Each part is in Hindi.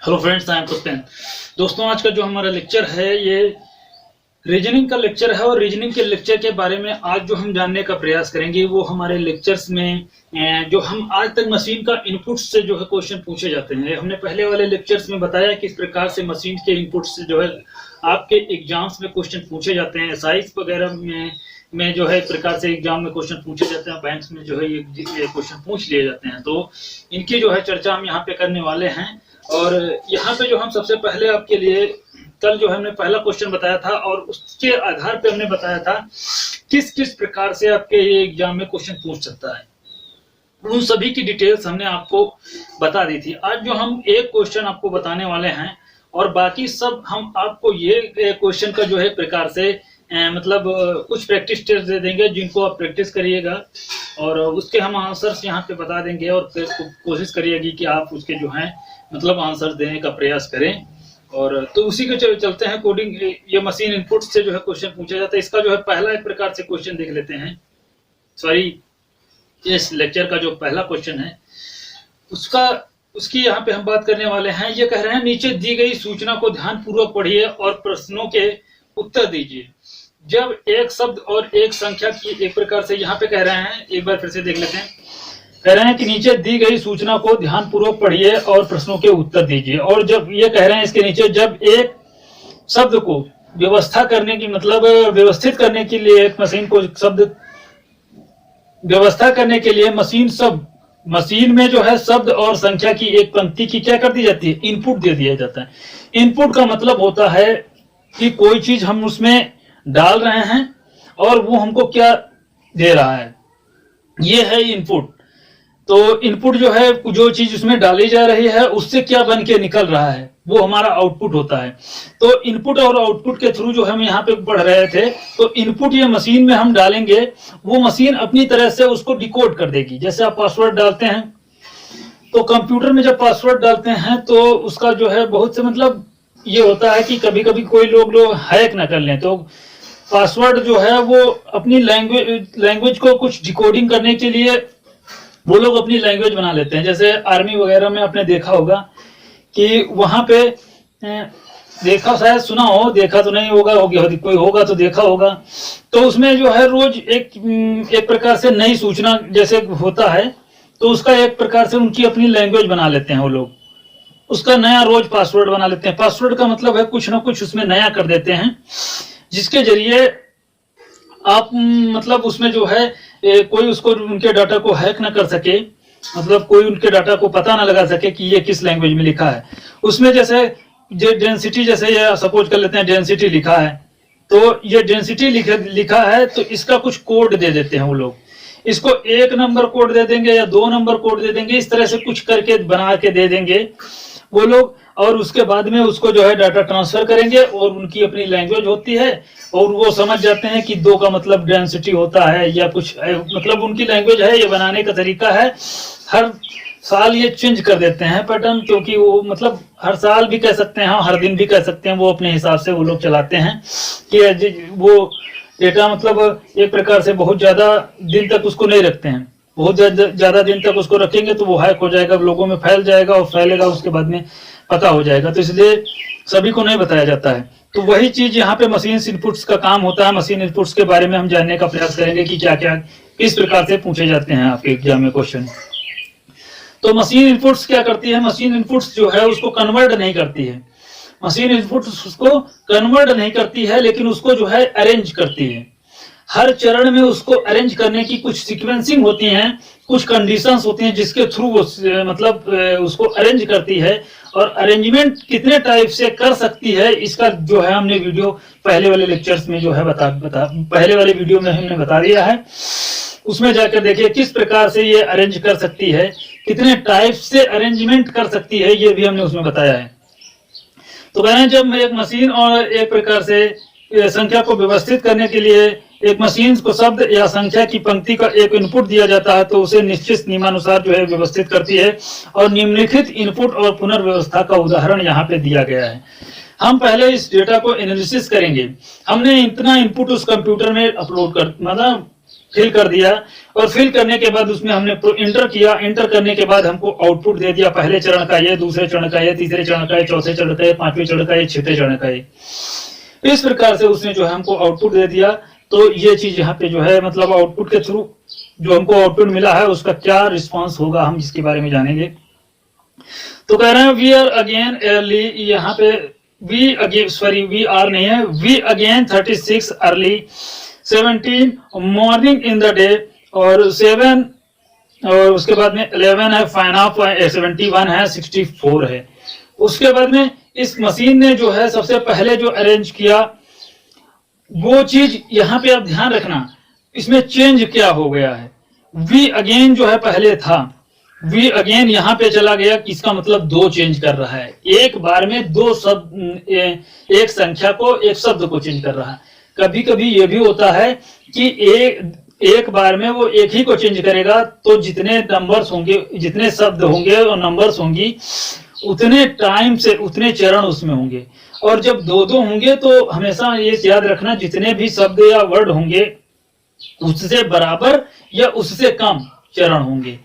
Hello friends, I am Pushpen. दोस्तों, आज का जो हमारा लेक्चर है ये रीजनिंग का लेक्चर है और रीजनिंग के लेक्चर के बारे में आज जो हम जानने का प्रयास करेंगे वो हमारे लेक्चर्स में जो हम आज तक मशीन का इनपुट से जो है क्वेश्चन पूछे जाते हैं। हमने पहले वाले लेक्चर्स में बताया किस प्रकार से मशीन के इनपुट से जो है आपके एग्जाम्स में क्वेश्चन पूछे जाते हैं। एसआईज वगैरह में जो है एक प्रकार से एग्जाम में क्वेश्चन पूछे जाते हैं, बैंक्स में जो है ये क्वेश्चन पूछ लिए जाते हैं। तो इनकी जो है चर्चा हम यहाँ पे करने वाले हैं। और यहाँ पे जो हम सबसे पहले आपके लिए कल जो हमने पहला क्वेश्चन बताया था और उसके आधार पे हमने बताया था किस किस प्रकार से आपके ये एग्जाम में क्वेश्चन पूछ सकता है, उन सभी की डिटेल्स हमने आपको बता दी थी। आज जो हम एक क्वेश्चन आपको बताने वाले हैं और बाकी सब हम आपको ये क्वेश्चन का जो है प्रकार से मतलब कुछ प्रैक्टिस टेस्ट दे देंगे जिनको आप प्रैक्टिस करिएगा और उसके हम आंसर्स यहाँ पे बता देंगे और फिर कोशिश करिएगी कि आप उसके जो है मतलब आंसर देने का प्रयास करें। और तो उसी के चलते हैं कोडिंग ये मशीन इनपुट से जो है क्वेश्चन पूछा जाता है। इसका जो है पहला एक प्रकार से क्वेश्चन देख लेते हैं। सॉरी, इस लेक्चर का जो पहला क्वेश्चन है उसकी यहाँ पे हम बात करने वाले हैं। ये कह रहे हैं नीचे दी गई सूचना को ध्यानपूर्वक पढ़िए और प्रश्नों के उत्तर दीजिए। जब एक शब्द और एक संख्या की एक प्रकार से यहाँ पे कह रहे हैं, एक बार फिर से देख लेते हैं। कह रहे हैं कि नीचे दी गई सूचना को ध्यानपूर्वक पढ़िए और प्रश्नों के उत्तर दीजिए। और जब ये कह रहे हैं इसके नीचे जब एक शब्द को व्यवस्था करने की मतलब व्यवस्थित करने के लिए एक मशीन को शब्द व्यवस्था करने के लिए मशीन में जो है शब्द और संख्या की एक पंक्ति की क्या कर दी जाती है, इनपुट दे दिया जाता है। इनपुट का मतलब होता है कि कोई चीज हम उसमें डाल रहे हैं और वो हमको क्या दे रहा है, ये है इनपुट। तो इनपुट जो है जो चीज उसमें डाली जा रही है उससे क्या बन के निकल रहा है वो हमारा आउटपुट होता है। तो इनपुट और आउटपुट के थ्रू जो हम यहाँ पे पढ़ रहे थे, तो इनपुट ये मशीन में हम डालेंगे, वो मशीन अपनी तरह से उसको डिकोड कर देगी। जैसे आप पासवर्ड डालते हैं तो कंप्यूटर में जब पासवर्ड डालते हैं तो उसका जो है बहुत से मतलब ये होता है कि कभी कभी कोई लोग हैक ना कर लें, तो पासवर्ड जो है वो अपनी लैंग्वेज को कुछ डिकोडिंग करने के लिए वो लोग अपनी लैंग्वेज बना लेते हैं। जैसे आर्मी वगैरह में आपने देखा होगा कि वहां पे देखा, शायद सुना हो, देखा तो नहीं होगा, कोई होगा तो देखा होगा। तो उसमें जो है रोज एक प्रकार से नई सूचना जैसे होता है, तो उसका एक प्रकार से उनकी अपनी लैंग्वेज बना लेते हैं वो लोग, उसका नया रोज पासवर्ड बना लेते हैं। पासवर्ड का मतलब है कुछ ना कुछ उसमें नया कर देते हैं जिसके जरिए आप मतलब उसमें जो है कोई उसको उनके डाटा को हैक ना कर सके, मतलब कोई उनके डाटा को पता ना लगा सके कि ये किस लैंग्वेज में लिखा है। उसमें जैसे डेंसिटी, जैसे ये सपोज कर लेते हैं डेंसिटी लिखा है, तो ये डेंसिटी लिखा है तो इसका कुछ कोड दे देते हैं वो लोग। इसको 1 नंबर कोड दे देंगे या 2 नंबर कोड दे देंगे, इस तरह से कुछ करके बना के दे देंगे वो लोग। और उसके बाद में उसको जो है डाटा ट्रांसफर करेंगे और उनकी अपनी लैंग्वेज होती है और वो समझ जाते हैं कि 2 का मतलब डेंसिटी होता है या कुछ मतलब उनकी लैंग्वेज है, ये बनाने का तरीका है। हर साल ये चेंज कर देते हैं पैटर्न, क्योंकि वो मतलब हर साल भी कह सकते हैं, हर दिन भी कह सकते हैं, वो अपने हिसाब से वो लोग चलाते हैं कि वो डेटा मतलब एक प्रकार से बहुत ज्यादा दिन तक उसको नहीं रखते हैं। बहुत ज्यादा दिन तक उसको रखेंगे तो वो हैक हो जाएगा, लोगों में फैल जाएगा और फैलेगा, उसके बाद में पता हो जाएगा। तो इसलिए सभी को नहीं बताया जाता है। तो वही चीज यहाँ पे मशीन इनपुट्स का काम होता है। मशीन इनपुट्स के बारे में हम जानने का प्रयास करेंगे कि क्या क्या किस प्रकार से पूछे जाते हैं आपके एग्जाम में क्वेश्चन। तो मशीन इनपुट्स क्या करती है, मशीन इनपुट्स जो है उसको कन्वर्ट नहीं करती है। मशीन इनपुट्स उसको कन्वर्ट नहीं करती है, लेकिन उसको जो है अरेंज करती है। हर चरण में उसको अरेंज करने की कुछ सीक्वेंसिंग होती हैं, कुछ कंडीशंस होती हैं जिसके थ्रू वो मतलब उसको अरेंज करती है। और अरेंजमेंट कितने टाइप से कर सकती है इसका जो है हमने वीडियो पहले वाले लेक्चर्स में जो है पहले वाले वीडियो में हमने बता दिया है। उसमें जाकर देखिए किस प्रकार से ये अरेंज कर सकती है, कितने टाइप से अरेंजमेंट कर सकती है, ये भी हमने उसमें बताया है। तो कह रहे हैं जब एक मशीन और एक प्रकार से संख्या को व्यवस्थित करने के लिए एक मशीन को शब्द या संख्या की पंक्ति का एक इनपुट दिया जाता है तो उसे निश्चित नियमानुसार जो है व्यवस्थित करती है। और निम्नलिखित इनपुट और पुनर्व्यवस्था का उदाहरण यहाँ पे दिया गया है। हम पहले इस डेटा को एनालिसिस करेंगे। हमने इतना इनपुट उस कंप्यूटर में अपलोड कर मतलब फिल कर दिया, और फिल करने के बाद उसमें हमने इंटर किया। इंटर करने के बाद हमको आउटपुट दे दिया, पहले चरण का ये, दूसरे चरण का ये, तीसरे चरण का ये, चौथे चरण का ये, पांचवें चरण का ये, छठे चरण का ये। इस प्रकार से उसने जो है हमको आउटपुट दे दिया। तो ये चीज यहाँ पे जो है मतलब आउटपुट के थ्रू जो हमको आउटपुट मिला है उसका क्या रिस्पॉन्स होगा, हम इसके बारे में जानेंगे। तो कह रहे हैं वी आर अगेन अर्ली, यहाँ पे we again, sorry we are नहीं है, we again 36 early, 17 morning in the day, और 7 और उसके बाद में 11 है, फाइन ऑफ 71 है, 64 है। उसके बाद में इस मशीन ने जो है सबसे पहले जो अरेंज किया वो चीज यहाँ पे आप ध्यान रखना, इसमें चेंज क्या हो गया है। वी अगेन जो है पहले था, वी अगेन यहाँ पे चला गया, इसका मतलब दो चेंज कर रहा है, एक बार में दो शब्द, एक संख्या को, एक शब्द को चेंज कर रहा है। कभी कभी ये भी होता है कि एक बार में वो एक ही को चेंज करेगा, तो जितने नंबर्स होंगे, जितने शब्द होंगे और नंबर्स होंगी, उतने टाइम से उतने चरण उसमें होंगे। और जब दो दो होंगे तो हमेशा ये याद रखना, जितने भी शब्द या वर्ड होंगे उससे बराबर या उससे कम चरण होंगे।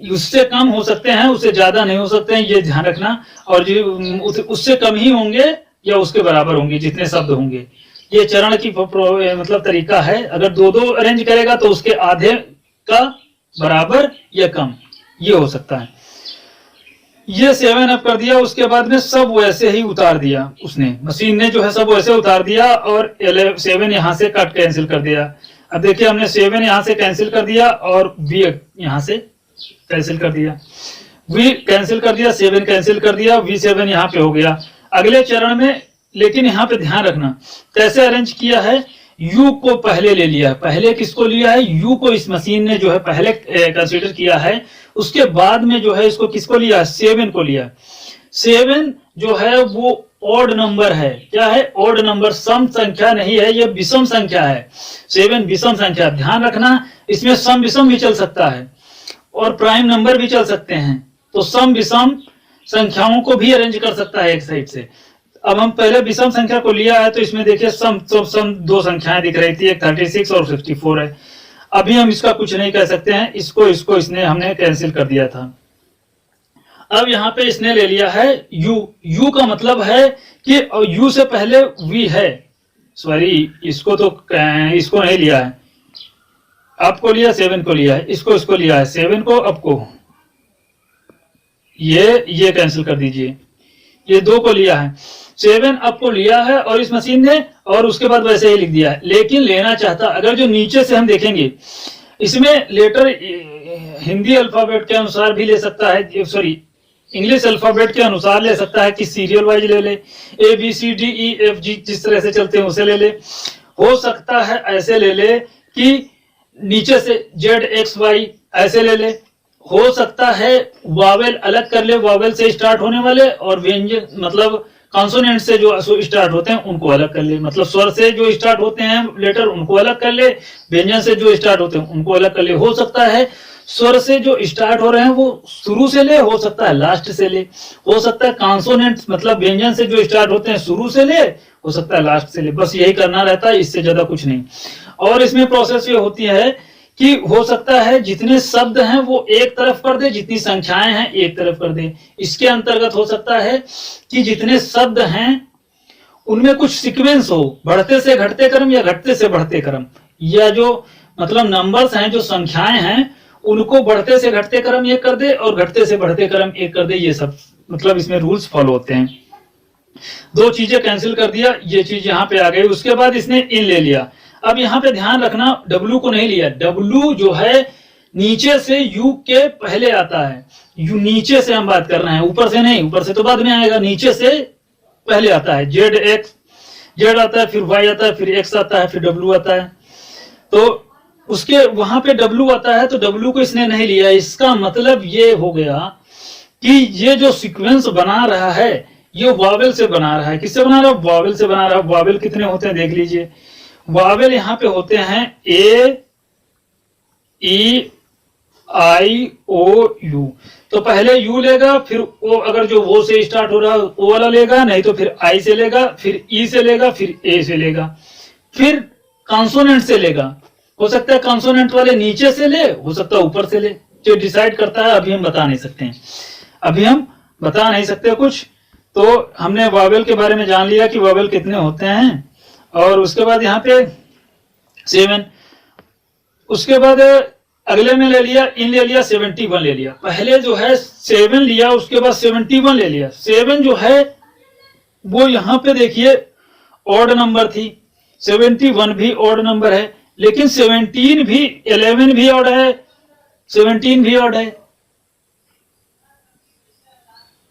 उससे कम हो सकते हैं, उससे ज्यादा नहीं हो सकते हैं, ये ध्यान रखना। और जो उससे कम ही होंगे या उसके बराबर होंगे जितने शब्द होंगे। ये चरण की मतलब तरीका है। अगर दो दो अरेंज करेगा तो उसके आधे का बराबर या कम, ये हो सकता है। ये 7 अप कर दिया, उसके बाद में सब वैसे ही उतार दिया उसने, मशीन ने जो है सब वैसे उतार दिया, और 7 यहाँ से कट कैंसिल कर दिया। अब देखिए हमने 7 यहाँ से कैंसिल कर दिया और V यहाँ से कैंसिल कर दिया, V कैंसिल कर दिया, 7 कैंसिल कर दिया, V7 यहाँ पे हो गया अगले चरण में। लेकिन यहाँ पे ध्यान रखना कैसे अरेंज किया है, U को पहले ले लिया है। पहले किसको लिया है, U को इस मशीन ने जो है पहले कंसीडर किया है। उसके बाद में जो है इसको किसको लिया है, 7 को लिया। 7 जो है वो ऑड नंबर है। क्या है, ऑड नंबर, सम संख्या नहीं है, ये विषम संख्या है। 7 विषम संख्या, ध्यान रखना इसमें सम विषम भी चल सकता है और प्राइम नंबर भी चल सकते हैं। तो सम विषम संख्याओं को भी अरेंज कर सकता है एक साइड से। अब हम पहले विषम संख्या को लिया है, तो इसमें देखिए सम दो संख्याएं दिख रही थी, एक 36 और 64 है। अभी हम इसका कुछ नहीं कह सकते हैं, इसको इसने हमने कैंसिल कर दिया था। अब यहाँ पे इसने ले लिया है U का मतलब है कि U से पहले V है, सॉरी इसको नहीं लिया है, आपको लिया 7 को लिया है, इसको लिया है 7 को, आपको ये कैंसिल कर दीजिए, ये 2 को लिया है, 7 आपको लिया है और इस मशीन ने, और उसके बाद वैसे ही लिख दिया है। लेकिन लेना चाहता, अगर जो नीचे से हम देखेंगे इसमें लेटर हिंदी अल्फाबेट के अनुसार भी ले सकता है, सॉरी इंग्लिश अल्फाबेट के अनुसार ले सकता है कि सीरियल वाइज ले ले, ABCDEFG जिस तरह से चलते हैं उसे ले ले। हो सकता है ऐसे ले ले कि नीचे से ZXY ऐसे ले ले। हो सकता है वावेल अलग कर ले, वावेल से स्टार्ट होने वाले और व्यंजन मतलब कॉन्सोनेंट से जो स्टार्ट होते हैं उनको अलग कर ले, मतलब स्वर से जो स्टार्ट होते हैं लेटर उनको अलग कर ले, व्यंजन से जो स्टार्ट होते हैं उनको अलग कर ले। हो सकता है स्वर से जो स्टार्ट हो रहे हैं वो शुरू से ले, हो सकता है लास्ट से ले, हो सकता है कॉन्सोनेंट मतलब व्यंजन से जो स्टार्ट होते हैं शुरू से ले, हो सकता है लास्ट से ले। बस यही करना रहता है, इससे ज्यादा कुछ नहीं। और इसमें प्रोसेस ये होती है कि हो सकता है जितने शब्द हैं वो एक तरफ कर दे, जितनी संख्याएं हैं एक तरफ कर दे। इसके अंतर्गत हो सकता है कि जितने शब्द हैं उनमें कुछ सीक्वेंस हो, बढ़ते से घटते क्रम या घटते से बढ़ते क्रम, या जो मतलब नंबर्स हैं, जो संख्याएं हैं उनको बढ़ते से घटते क्रम एक कर दे और घटते से बढ़ते क्रम एक कर दे। ये सब मतलब इसमें रूल्स फॉलो होते हैं। 2 चीजें कैंसिल कर दिया, ये चीज यहाँ पे आ गई। उसके बाद इसने इन ले लिया। अब यहाँ पे ध्यान रखना W को नहीं लिया। W जो है नीचे से U के पहले आता है। U नीचे से हम बात कर रहे हैं, ऊपर से नहीं, ऊपर से तो बाद में आएगा, नीचे से पहले आता है। Z आता है, फिर Y आता है, फिर X आता है, फिर W आता है। तो उसके वहां पे W आता है, तो W को इसने नहीं लिया। इसका मतलब ये हो गया कि ये जो सीक्वेंस बना रहा है ये वावेल से बना रहा है। किससे बना रहा है? वावेल से बना रहा है। वावेल कितने होते हैं देख लीजिए। वावेल यहाँ पे होते हैं A E I O U। तो पहले U लेगा, फिर O, अगर जो वो से स्टार्ट हो रहा है O वाला लेगा, नहीं तो फिर I से लेगा, फिर E से लेगा, फिर A से लेगा, फिर कॉन्सोनेंट से लेगा। हो सकता है कॉन्सोनेंट वाले नीचे से ले, हो सकता है ऊपर से ले, जो डिसाइड करता है अभी हम बता नहीं सकते हैं, अभी हम बता नहीं सकते कुछ। तो हमने वावेल के बारे में जान लिया कि वावेल कितने होते हैं, और उसके बाद यहाँ पे 7, उसके बाद अगले में ले लिया, इन ले लिया, 71 ले लिया। पहले जो है 7 लिया, उसके बाद 71 ले लिया। 7 जो है वो यहाँ पे देखिए ऑड नंबर थी, 71 भी ऑड नंबर है, लेकिन 17 भी, 11 भी ऑड है, 17 भी ऑड है।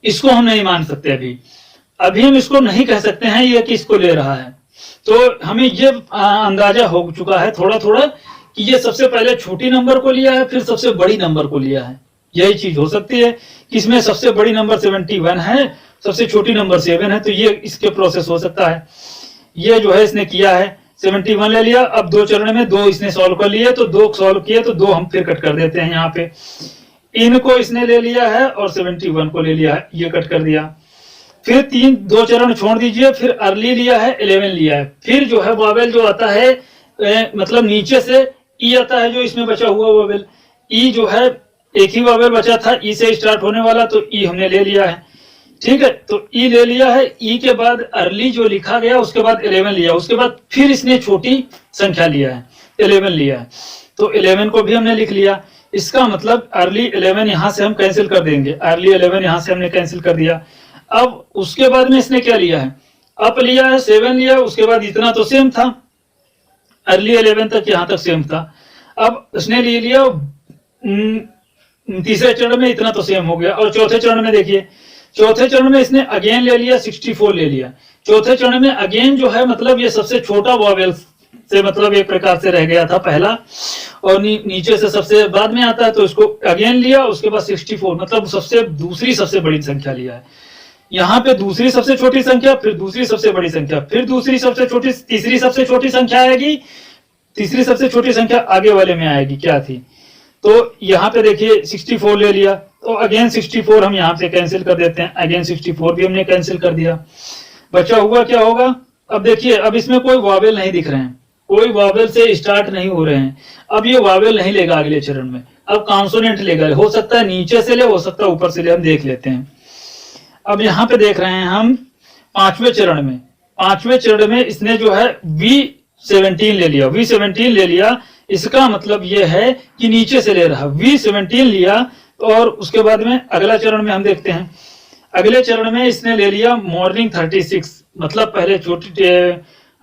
इसको हम नहीं मान सकते अभी हम इसको नहीं कह सकते हैं ये कि इसको ले रहा है। तो हमें ये अंदाजा हो चुका है थोड़ा थोड़ा कि ये सबसे पहले छोटी नंबर को लिया है, फिर सबसे बड़ी नंबर को लिया है। यही चीज हो सकती है कि इसमें सबसे बड़ी नंबर 71 है, सबसे छोटी नंबर 7 है, तो ये इसके प्रोसेस हो सकता है। ये जो है इसने किया है, 71 ले लिया। अब 2 चरण में 2 इसने सॉल्व कर लिए, तो 2 सॉल्व किए तो 2 हम फिर कट कर देते हैं यहाँ पे। इनको इसने ले लिया है और 71 को ले लिया है, ये कट कर दिया। फिर 2 चरण छोड़ दीजिए, फिर अर्ली लिया है, 11 लिया है। फिर जो है वावेल जो आता है मतलब नीचे से ई आता है, जो इसमें बचा हुआ वावेल ई जो है, एक ही वावेल बचा था ई से स्टार्ट होने वाला, तो ई हमने ले लिया है। ठीक है, तो ई ले लिया है। ई के बाद अर्ली जो लिखा गया, उसके बाद 11 लिया, उसके बाद फिर इसने छोटी संख्या लिया है, 11 लिया है, तो 11 को भी हमने लिख लिया। इसका मतलब अर्ली 11 यहां से हम कैंसिल कर देंगे, अर्ली 11 यहां से हमने कैंसिल कर दिया। अब उसके बाद में इसने क्या लिया है, अप लिया है, 7 लिया, उसके बाद इतना तो सेम था, अर्ली 11 तक यहां तक सेम था। अब उसने ले लिया तीसरे चरण में, इतना तो सेम हो गया। और चौथे चरण में देखिए, चौथे चरण में इसने अगेन ले लिया, 64 ले लिया। चौथे चरण में अगेन जो है मतलब ये सबसे छोटा वावेल से मतलब एक प्रकार से रह गया था पहला, और नीचे से सबसे बाद में आता है, तो इसको अगेन लिया, उसके बाद 64 मतलब दूसरी सबसे बड़ी संख्या लिया है। यहाँ पे दूसरी सबसे छोटी संख्या, फिर दूसरी सबसे बड़ी संख्या, फिर दूसरी सबसे छोटी, तीसरी सबसे छोटी संख्या आएगी, तीसरी सबसे छोटी संख्या आगे वाले में आएगी, क्या थी, तो यहाँ पे देखिए 64 ले लिया, तो अगेन 64 हम यहाँ पे कैंसिल कर देते हैं, अगेन 64 भी हमने कैंसिल कर दिया। बचा हुआ क्या होगा, अब देखिए, अब इसमें कोई वावेल नहीं दिख रहे हैं, कोई वावेल से स्टार्ट नहीं हो रहे हैं। अब ये वावेल नहीं लेगा अगले चरण में, अब कॉन्सोनेंट लेगा, हो सकता है नीचे से ले, हो सकता है ऊपर से ले, हम देख लेते हैं। अब यहाँ पे देख रहे हैं हम 5वें चरण में, 5वें चरण में इसने जो है V17 ले लिया, V17 ले लिया। इसका मतलब ये है कि नीचे से ले रहा, V17 लिया, और उसके बाद में अगला चरण में हम देखते हैं। अगले चरण में इसने ले लिया मॉर्निंग 36, मतलब पहले छोटी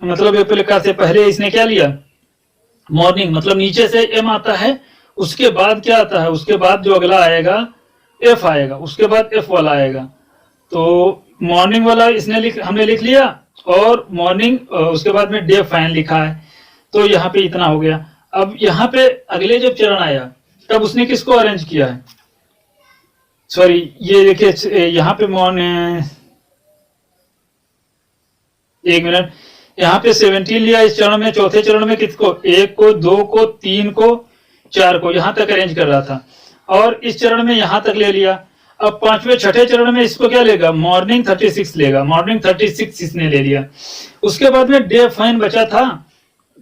मतलब एक प्रकार से पहले इसने क्या लिया, मॉर्निंग, मतलब नीचे से M आता है, उसके बाद क्या आता है, उसके बाद जो अगला आएगा F आएगा, उसके बाद F वाला आएगा। तो मॉर्निंग वाला इसने हमने लिख लिया, और मॉर्निंग उसके बाद में डे फाइन लिखा है, तो यहाँ पे इतना हो गया। अब यहाँ पे अगले जब चरण आया, तब उसने किसको अरेंज किया है, सॉरी ये देखिए यहाँ पे एक मिनट, यहाँ पे 17 लिया इस चरण में, चौथे चरण में किसको, 1 को, 2 को, 3 को, 4 को, यहाँ तक अरेंज कर रहा था, और इस चरण में यहाँ तक ले लिया। अब 5वें छठे चरण में इसको क्या लेगा, मॉर्निंग 36 लेगा, मॉर्निंग 36 इसने ले लिया। उसके बाद में डे फाइन बचा था,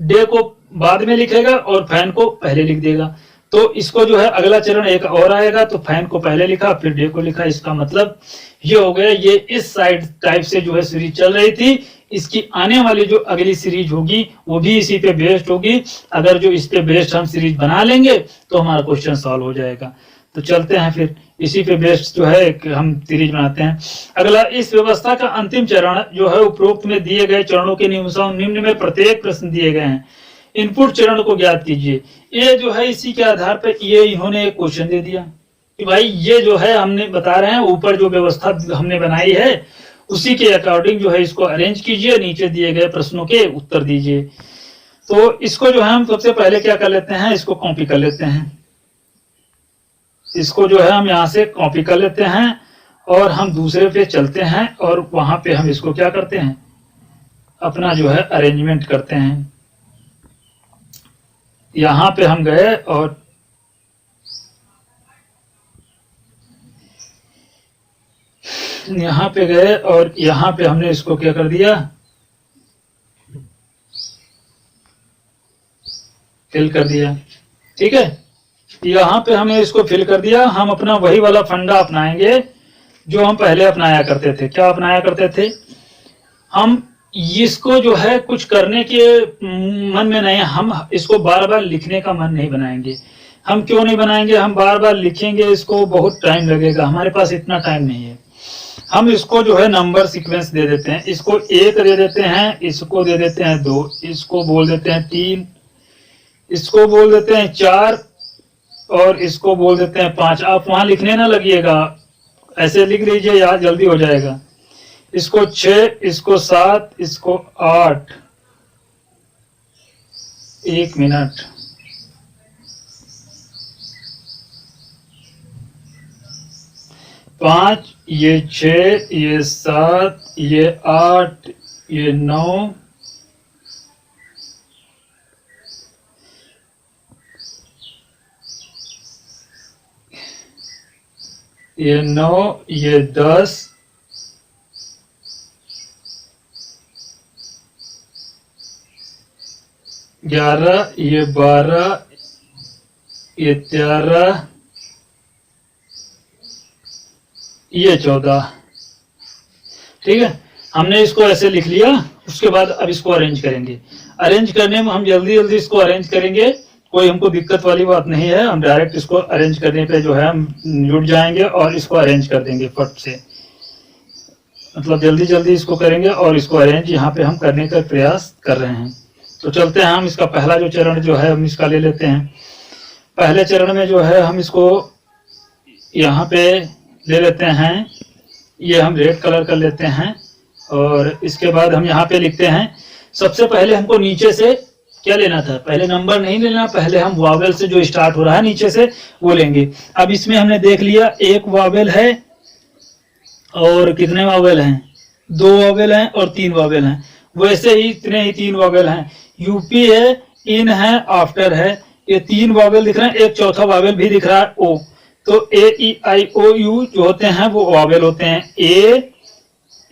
डे को बाद में लिखेगा और फैन को पहले लिख देगा। तो इसको जो है अगला चरण एक और आएगा, तो फैन को पहले लिखा, फिर डे को लिखा। इसका मतलब ये हो गया, ये इस साइड टाइप से जो है सीरीज चल रही थी। इसकी आने वाली जो अगली सीरीज होगी वो भी इसी पे बेस्ड होगी। अगर जो इस पे बेस्ड हम सीरीज बना लेंगे तो हमारा क्वेश्चन सॉल्व हो जाएगा। तो चलते हैं फिर इसी पे बेस्ड जो है हम सीरीज बनाते हैं। अगला, इस व्यवस्था का अंतिम चरण जो है उपरोक्त में दिए गए चरणों के निम्न में प्रत्येक प्रश्न दिए गए हैं, इनपुट चरण को ज्ञात कीजिए। ये जो है इसी के आधार पर ये इन्होंने एक क्वेश्चन दे दिया कि भाई ये जो है हमने बता रहे हैं, ऊपर जो व्यवस्था हमने बनाई है उसी के अकॉर्डिंग जो है इसको अरेंज कीजिए, नीचे दिए गए प्रश्नों के उत्तर दीजिए। तो इसको जो है हम सबसे पहले क्या कर लेते हैं, इसको कॉपी कर लेते हैं। इसको जो है हम यहाँ से कॉपी कर लेते हैं और हम दूसरे पे चलते हैं और वहां पे हम इसको क्या करते हैं, अपना जो है अरेंजमेंट करते हैं। यहां पे हम गए और यहाँ पे गए और यहाँ पे हमने इसको क्या कर दिया, फिल कर दिया। ठीक है, यहाँ पे हमने इसको फिल कर दिया। हम अपना वही वाला फंडा अपनाएंगे जो हम पहले अपनाया करते थे। क्या अपनाया करते थे हम? इसको जो है कुछ करने के मन में नहीं, हम इसको बार बार लिखने का मन नहीं बनाएंगे। हम क्यों नहीं बनाएंगे? हम बार बार लिखेंगे इसको, बहुत टाइम लगेगा, हमारे पास इतना टाइम नहीं है। हम इसको जो है नंबर सीक्वेंस दे देते हैं। इसको 1 दे देते हैं, इसको दे देते हैं 2, इसको बोल देते हैं 3, इसको बोल देते हैं 4 और इसको बोल देते हैं 5। आप वहां लिखने ना लगिएगा, ऐसे लिख लीजिए, याद जल्दी हो जाएगा। इसको 6, इसको 7, इसको 8। 1 मिनट। पांच, ये 6, ये 7, ये 8, ये 9, ये 9, ये 10, ग्यारह, ये 12, ये 13, ये 14। ठीक है, हमने इसको ऐसे लिख लिया। उसके बाद अब इसको अरेंज करेंगे। अरेंज करने में हम जल्दी जल्दी इसको अरेंज करेंगे, कोई हमको दिक्कत वाली बात नहीं है। हम डायरेक्ट इसको अरेंज करने पे जो है हम जुट जाएंगे और इसको अरेंज कर देंगे फट से, मतलब जल्दी जल्दी इसको करेंगे और इसको अरेंज यहाँ पे हम करने का प्रयास कर रहे हैं। तो चलते हैं, हम इसका पहला जो चरण जो है हम इसका ले लेते हैं। पहले चरण में जो है हम इसको यहाँ पे ले लेते हैं, ये हम रेड कलर कर लेते हैं और इसके बाद हम यहाँ पे लिखते हैं। सबसे पहले हमको नीचे से क्या लेना था? पहले नंबर नहीं लेना, पहले हम वावेल से जो स्टार्ट हो रहा है नीचे से वो लेंगे। अब इसमें हमने देख लिया 1 वावेल है और कितने वावेल हैं? 2 वावेल हैं और 3 वावेल हैं। वैसे ही इतने ही 3 वावेल हैं। यूपी है, इन है, आफ्टर है, ये 3 वावेल दिख रहे हैं। एक चौथा वावेल भी दिख रहा है, ओ। तो ए ई आई ओ यू जो होते हैं वो वावेल होते हैं। ए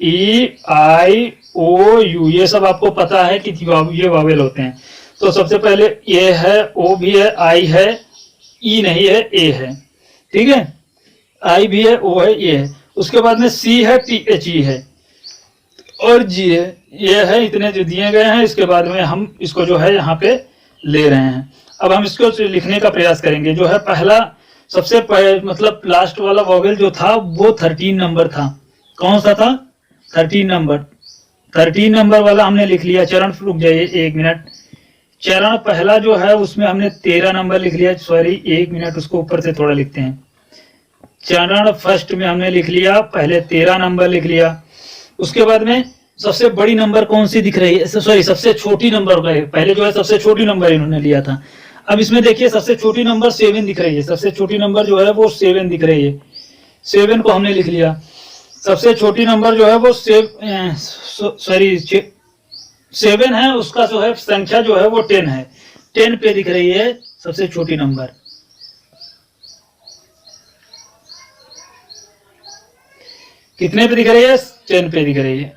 ई आई ओ यू, ये सब आपको पता है कि ये वावेल होते हैं। तो सबसे पहले ए है, ओ भी है, आई है, ई नहीं है, ए है। ठीक है, आई भी है, ओ है, ए है। उसके बाद में सी है, टी एच ई है और जी है, ये है। इतने जो दिए गए हैं, इसके बाद में हम इसको जो है यहाँ पे ले रहे हैं। अब हम इसको लिखने का प्रयास करेंगे। जो है पहला सबसे मतलब लास्ट वाला वॉवेल जो था वो 13 नंबर था। कौन सा था? 13 नंबर। 13 नंबर वाला हमने लिख लिया। चरण, रुक जाइए 1 मिनट। चरण पहला जो है उसमें हमने 13 नंबर लिख लिया। सॉरी 1 मिनट, उसको ऊपर से थोड़ा लिखते हैं। चरण फर्स्ट में हमने लिख लिया, पहले 13 नंबर लिख लिया। उसके बाद में सबसे बड़ी नंबर कौन सी दिख रही है? सॉरी, सबसे छोटी नंबर, पहले जो है सबसे छोटी नंबर इन्होंने लिया था। अब इसमें देखिए सबसे छोटी नंबर 7 दिख रही है। सबसे छोटी नंबर जो है वो 7 दिख रही है। 7 को हमने लिख लिया। सबसे छोटी नंबर जो है वो 7 है, उसका जो है संख्या जो है वो 10 है। 10 पे दिख रही है सबसे छोटी नंबर। कितने पे दिख रही है? 10 पे दिख रही है।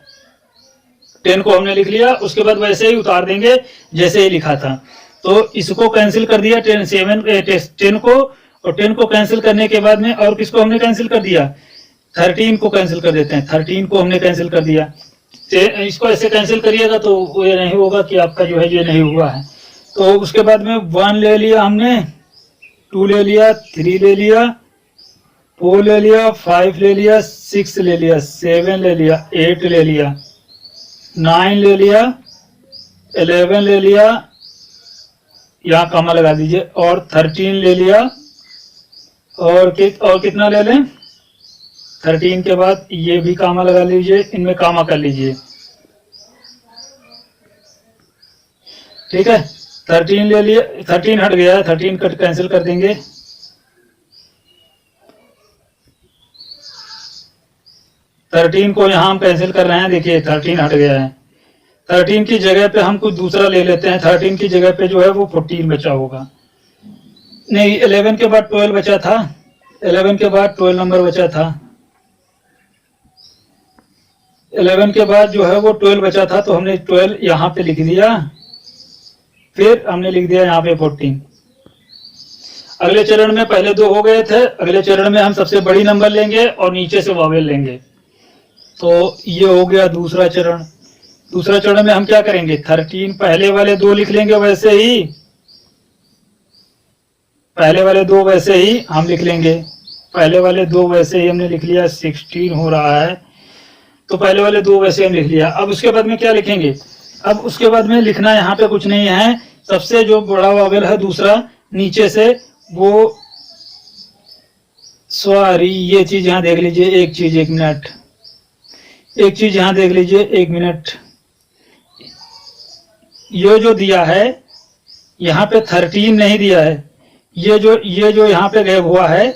10 को हमने लिख लिया। उसके बाद वैसे ही उतार देंगे जैसे ही लिखा था। तो इसको कैंसिल कर दिया 10 को, और 10 को कैंसिल करने के बाद में और किसको हमने कैंसिल कर दिया? 13 को कैंसिल कर देते हैं। 13 को हमने कैंसिल कर दिया। इसको ऐसे कैंसिल करिएगा तो ये नहीं होगा कि आपका जो है ये नहीं हुआ है। तो उसके बाद में 1 ले लिया हमने, 2 ले लिया, 3 ले लिया, 4 ले लिया, 5 ले लिया, 6 ले लिया, 7 ले लिया, 8 ले लिया, 9 ले लिया, 11 ले लिया, यहाँ कामा लगा दीजिए, और 13 ले लिया। और कितना ले लें? 13 के बाद ये भी कामा लगा लीजिए, इनमें कामा कर लीजिए। ठीक है, 13 ले लिया। 13 हट गया है, 13 कट कैंसिल कर देंगे। 13 को यहाँ हम कैंसिल कर रहे हैं। देखिए 13 हट गया है। 13 की जगह पे हम कुछ दूसरा ले लेते हैं। 13 की जगह पे जो है वो 14 बचा होगा। नहीं, 11 के बाद 12 बचा था। 11 के बाद 12 नंबर बचा था। 11 के बाद जो है वो 12 बचा था, तो हमने 12 यहाँ पे लिख दिया। फिर हमने लिख दिया यहाँ पे 14। अगले चरण में पहले 2 हो गए थे, अगले चरण में हम सबसे बड़ी नंबर लेंगे और नीचे से वावेल लेंगे। तो ये हो गया दूसरा चरण। दूसरा चरण में हम क्या करेंगे, 13 पहले वाले 2 लिख लेंगे, वैसे ही पहले वाले 2 वैसे ही हम लिख लेंगे। पहले वाले 2 वैसे ही हमने लिख लिया। 16 हो रहा है तो पहले वाले 2 वैसे हम लिख लिया। अब उसके बाद में क्या लिखेंगे, अब उसके बाद में लिखना यहाँ पे कुछ नहीं है। सबसे जो बड़ा वावेल है दूसरा नीचे से, वो सॉरी ये चीज यहाँ देख लीजिए, एक चीज, एक मिनट, एक चीज यहाँ देख लीजिए, एक मिनट। ये जो दिया है यहाँ पे 13 नहीं दिया है, ये जो यहाँ पे गैप हुआ है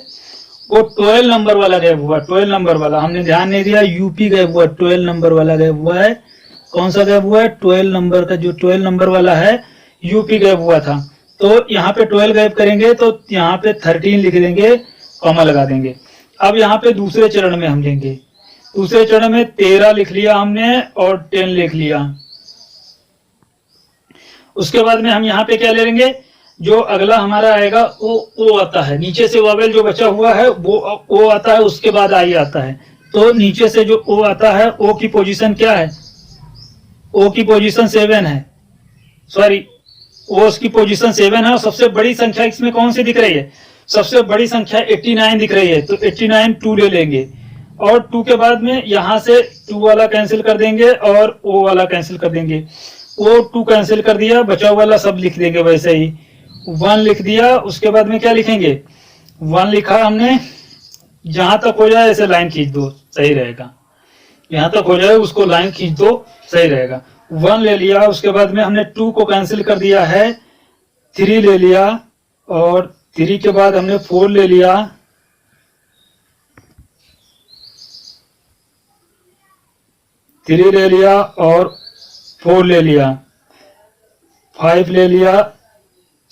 वो 12 नंबर वाला गैप हुआ, 12 नंबर वाला हमने ध्यान नहीं दिया। यूपी गैप हुआ, 12 नंबर वाला गैप हुआ है। कौन सा गैप हुआ है, 12 नंबर का, जो 12 नंबर वाला है यूपी गैप हुआ था। तो यहाँ पे 12 गैप करेंगे तो यहाँ पे 13 लिख देंगे, कॉमा लगा देंगे। अब यहाँ पे दूसरे चरण में हम लेंगे, दूसरे चरण में 13 लिख लिया हमने और 10 लिख लिया। उसके बाद में हम यहाँ पे क्या ले लेंगे, जो अगला हमारा आएगा वो आता है, नीचे से वावेल जो बचा हुआ है वो ओ आता है, उसके बाद आई आता है। तो नीचे से जो ओ आता है, ओ की पोजीशन क्या है, ओ की पोजीशन 7 है, सॉरी ओ उसकी पोजीशन 7 है। और सबसे बड़ी संख्या इसमें कौन सी दिख रही है, सबसे बड़ी संख्या 89 दिख रही है। तो 89 2 ले लेंगे और 2 के बाद में यहाँ से 2 वाला कैंसिल कर देंगे और ओ वाला कैंसिल कर देंगे। ओ 2 कैंसिल कर दिया, बचा वाला सब लिख देंगे वैसे ही। 1 लिख दिया, उसके बाद में क्या लिखेंगे, 1 लिखा हमने, जहां तक हो जाए ऐसे लाइन खींच दो, सही रहेगा। यहां तक हो जाए उसको लाइन खींच दो, सही रहेगा। 1 ले लिया, उसके बाद में हमने 2 को कैंसिल कर दिया है, 3 ले लिया और 3 के बाद हमने 4 ले लिया, 3 ले लिया और 4 ले लिया, 5 ले लिया,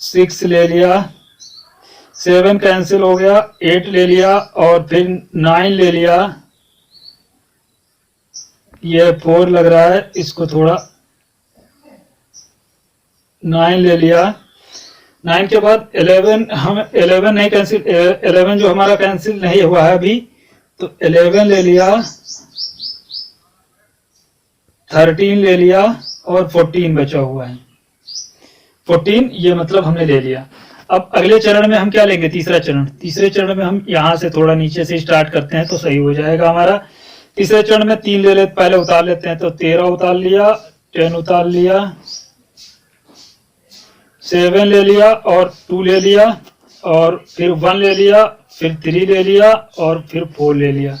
6 ले लिया, 7 कैंसिल हो गया, 8 ले लिया और फिर 9 ले लिया। ये 4 लग रहा है, इसको थोड़ा 9 ले लिया। 9 के बाद 11, हम 11 नहीं कैंसिल, 11 जो हमारा कैंसिल नहीं हुआ है अभी, तो 11 ले लिया, 13 ले लिया और 14 बचा हुआ है। 14 ये मतलब हमने ले लिया। अब अगले चरण में हम क्या लेंगे, तीसरा चरण। तीसरे चरण में हम यहाँ से थोड़ा नीचे से स्टार्ट करते हैं तो सही हो जाएगा हमारा। तीसरे चरण में 3 ले लेते, पहले उतार लेते हैं। तो 13 उतार लिया, 10 उतार लिया, 7 ले लिया और 2 ले लिया और फिर 1 ले लिया, फिर 3 ले लिया और फिर 4 ले लिया।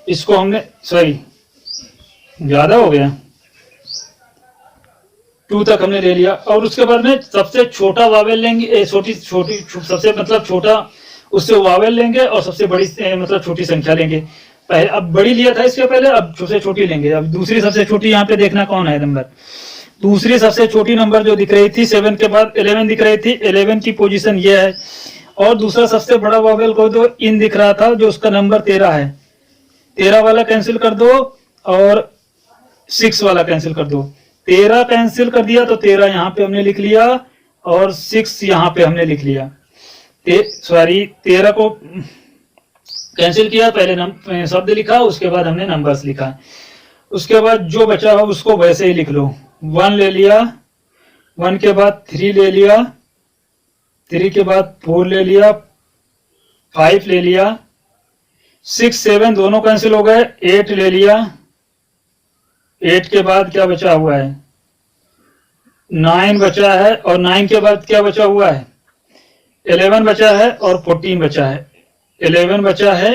इसको हमने, सॉरी ज्यादा हो गया, 2 तक हमने ले लिया। और उसके बाद में सबसे छोटा वावेल लेंगे, छोटी सबसे मतलब छोटा, उससे वावेल लेंगे और सबसे बड़ी मतलब छोटी संख्या लेंगे। पहले अब बड़ी लिया था इसके पहले, अब सबसे छोटी लेंगे। अब दूसरी सबसे छोटी यहाँ पे देखना कौन है नंबर, दूसरी सबसे छोटी नंबर जो दिख रही थी 7 के बाद 11 दिख रही थी, 11 की पोजीशन ये है। और दूसरा सबसे बड़ा वावेल को जो इन दिख रहा था, जो उसका नंबर 13 है, 13 वाला कैंसिल कर दो और 6 वाला कैंसिल कर दो। 13 कैंसिल कर दिया तो 13 यहाँ पे हमने लिख लिया और 6 यहाँ पे हमने लिख लिया। सॉरी 13 को कैंसिल किया, पहले शब्द लिखा, उसके बाद हमने नंबर्स लिखा। उसके बाद जो बचा हो उसको वैसे ही लिख लो। 1 ले लिया, 1 के बाद 3 ले लिया, 3 के बाद 4 ले लिया, 5 ले लिया, 6 7 दोनों कैंसिल हो गए, 8 ले लिया। 8 के बाद क्या बचा हुआ है, 9 बचा है और 9 के बाद क्या बचा हुआ है, 11 बचा है और 14 बचा है। 11 बचा है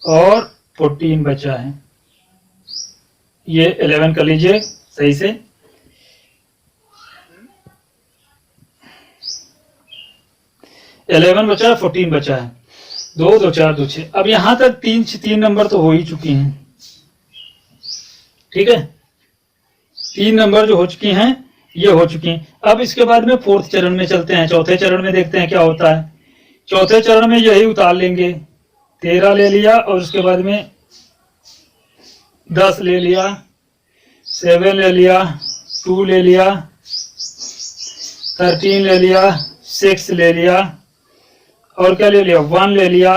और 14 बचा है। ये 11 कर लीजिए सही से। इलेवन बचा है, 14 बचा है, 2 2 4 2 6। अब यहां तक 3 नंबर तो हो ही चुकी हैं, ठीक है। 3 नंबर जो हो चुकी हैं ये हो चुकी हैं। अब इसके बाद में 4th चरण में चलते हैं, चौथे चरण में देखते हैं क्या होता है। चौथे चरण में यही उतार लेंगे, 13 ले लिया और उसके बाद में 10 ले लिया, 7 ले लिया, 2 ले लिया, 13 ले लिया, 6 ले लिया, और क्या ले लिया, 1 ले लिया।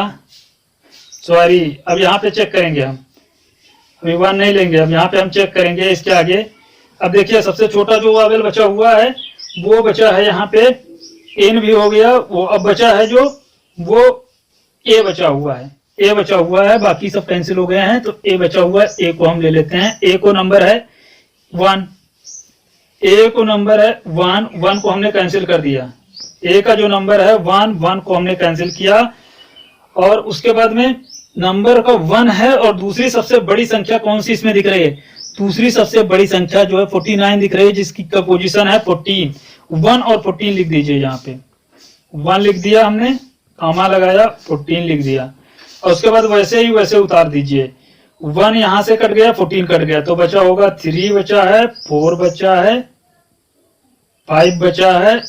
सॉरी, अब यहाँ पे चेक करेंगे हम, अभी 1 नहीं लेंगे, अब यहाँ पे हम चेक करेंगे इसके आगे। अब देखिए सबसे छोटा जो वावेल बचा हुआ है वो बचा है यहाँ पे एन भी हो गया, वो अब बचा है जो वो ए बचा हुआ है, ए बचा हुआ है, बाकी सब कैंसिल हो गए हैं। तो ए बचा हुआ है, ए को हम ले लेते हैं। ए को नंबर है 1, ए को नंबर है 1, 1 को हमने कैंसिल कर दिया। ए का जो नंबर है 1, 1 को हमने कैंसिल किया। और उसके बाद में नंबर का 1 है, और दूसरी सबसे बड़ी संख्या कौन सी इसमें दिख रही है, दूसरी सबसे बड़ी संख्या जो है 49 दिख रही है, जिसकी का पोजीशन है 14। 1 और 14 लिख दीजिए, यहाँ पे 1 लिख दिया हमने, कामा लगाया, 14 लिख दिया। और उसके बाद वैसे ही वैसे उतार दीजिए, 1 यहां से कट गया, 14 कट गया, तो बचा होगा 3 बचा है, 4 बचा है, 5 बचा है,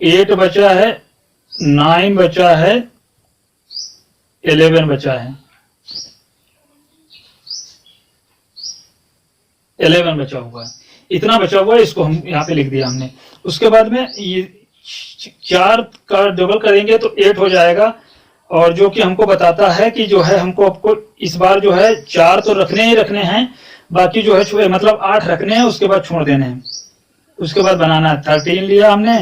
8 बचा है, 9 बचा है, 11 बचा है, 11 बचा हुआ है, इतना बचा हुआ है, इसको हम यहाँ पे लिख दिया हमने। उसके बाद में ये 4 का डबल करेंगे तो 8 हो जाएगा, और जो कि हमको बताता है कि जो है हमको आपको इस बार जो है 4 तो रखने ही रखने हैं, बाकी जो है मतलब 8 रखने हैं, उसके बाद छोड़ देने हैं। उसके बाद बनाना है 13 लिया हमने,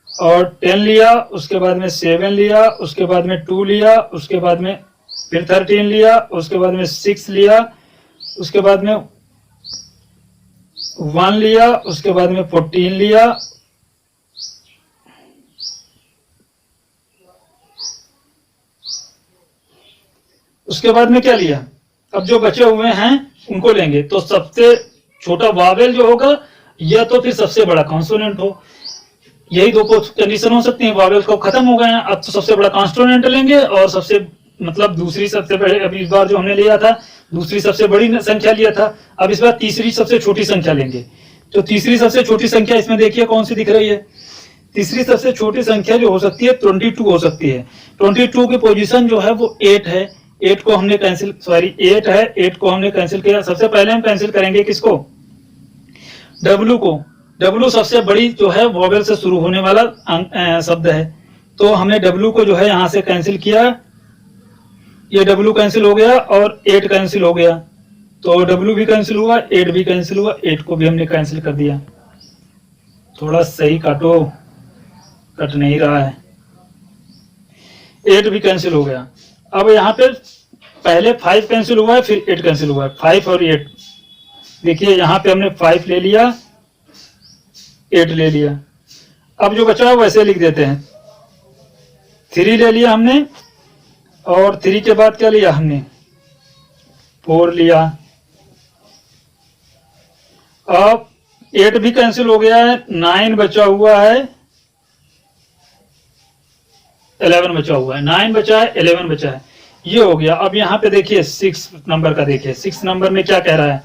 और 10 लिया, उसके बाद में 7 लिया, उसके बाद में 2 लिया, उसके बाद में फिर 13 लिया, उसके बाद में 6 लिया, उसके बाद में 1 लिया, उसके बाद में 14 लिया, उसके बाद में क्या लिया। अब जो बचे हुए हैं उनको लेंगे, तो सबसे छोटा वावेल जो होगा या तो फिर सबसे बड़ा कॉन्सोनेंट हो, यही दो कंडीशन हो सकती है। वावेल को खत्म हो गए हैं, अब तो सबसे बड़ा कॉन्सोनेंट लेंगे, और सबसे मतलब दूसरी सबसे बड़े, अभी इस बार जो हमने लिया था दूसरी सबसे बड़ी संख्या लिया था, अब इस बार तीसरी सबसे छोटी संख्या लेंगे। तो तीसरी सबसे छोटी संख्या इसमें देखिए कौन सी दिख रही है, तीसरी सबसे छोटी संख्या जो हो सकती है 22 हो सकती है। 22 की पोजीशन जो है वो 8 है, 8 को हमने कैंसिल, सॉरी 8 है, 8 को हमने कैंसिल किया। सबसे पहले हम कैंसिल करेंगे किसको, W को। W सबसे बड़ी जो है वॉवेल से शुरू होने वाला शब्द है, तो हमने W को जो है यहां से कैंसिल किया, ये W कैंसिल हो गया और 8 कैंसिल हो गया, तो W भी कैंसिल हुआ, 8 भी कैंसिल हुआ, 8 को भी हमने कैंसिल कर दिया। थोड़ा सही काटो, कट नहीं रहा है, 8 भी कैंसिल हो गया। अब यहाँ पे पहले 5 कैंसिल हुआ है, फिर 8 कैंसिल हुआ है, 5 और 8। देखिए यहाँ पे हमने 5 ले लिया, 8 ले लिया। अब जो बचा है वैसे लिख देते हैं, 3 ले लिया हमने, और 3 के बाद क्या लिया हमने, 4 लिया। अब 8 भी कैंसिल हो गया है, 9 बचा हुआ है, 11 बचा हुआ है, 9 बचा है, 11 बचा है, ये हो गया। अब यहाँ पे देखिए 6 नंबर का, देखिए 6 नंबर में क्या कह रहा है।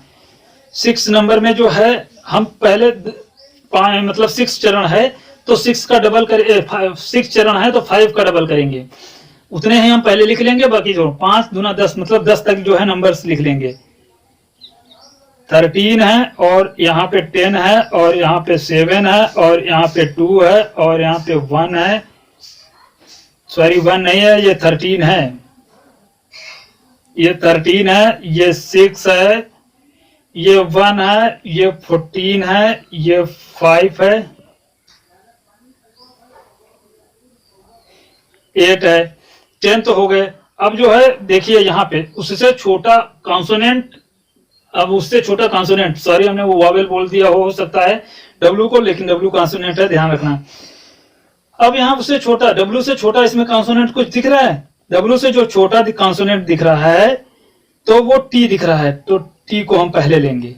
6 नंबर में जो है हम पहले मतलब 6 चरण है तो 6 का डबल कर, 6 चरण है तो 5 का डबल करेंगे, उतने ही हम पहले लिख लेंगे। बाकी जो 5 दूना 10 मतलब 10 तक जो है नंबर्स लिख लेंगे। 13 है, और यहाँ पे 10 है, और यहाँ पे 7 है, और यहाँ पे 2 है, और यहाँ पे 1 है, सॉरी 1 नहीं है, ये 13 है, ये 13 है, ये 6 है, ये 1 है, ये 14 है, ये 5 है, 8 है, 10 तो हो गए। अब जो है देखिए यहाँ पे उससे छोटा कॉन्सोनेंट, अब उससे छोटा कॉन्सोनेंट, सॉरी हमने वो वावेल बोल दिया हो सकता है W को, लेकिन W कॉन्सोनेंट है, ध्यान रखना। अब यहाँ उससे छोटा, W से छोटा इसमें कॉन्सोनेंट कुछ दिख रहा है, W से जो छोटा कॉन्सोनेंट दिख रहा है तो वो T दिख रहा है, तो T को हम पहले लेंगे,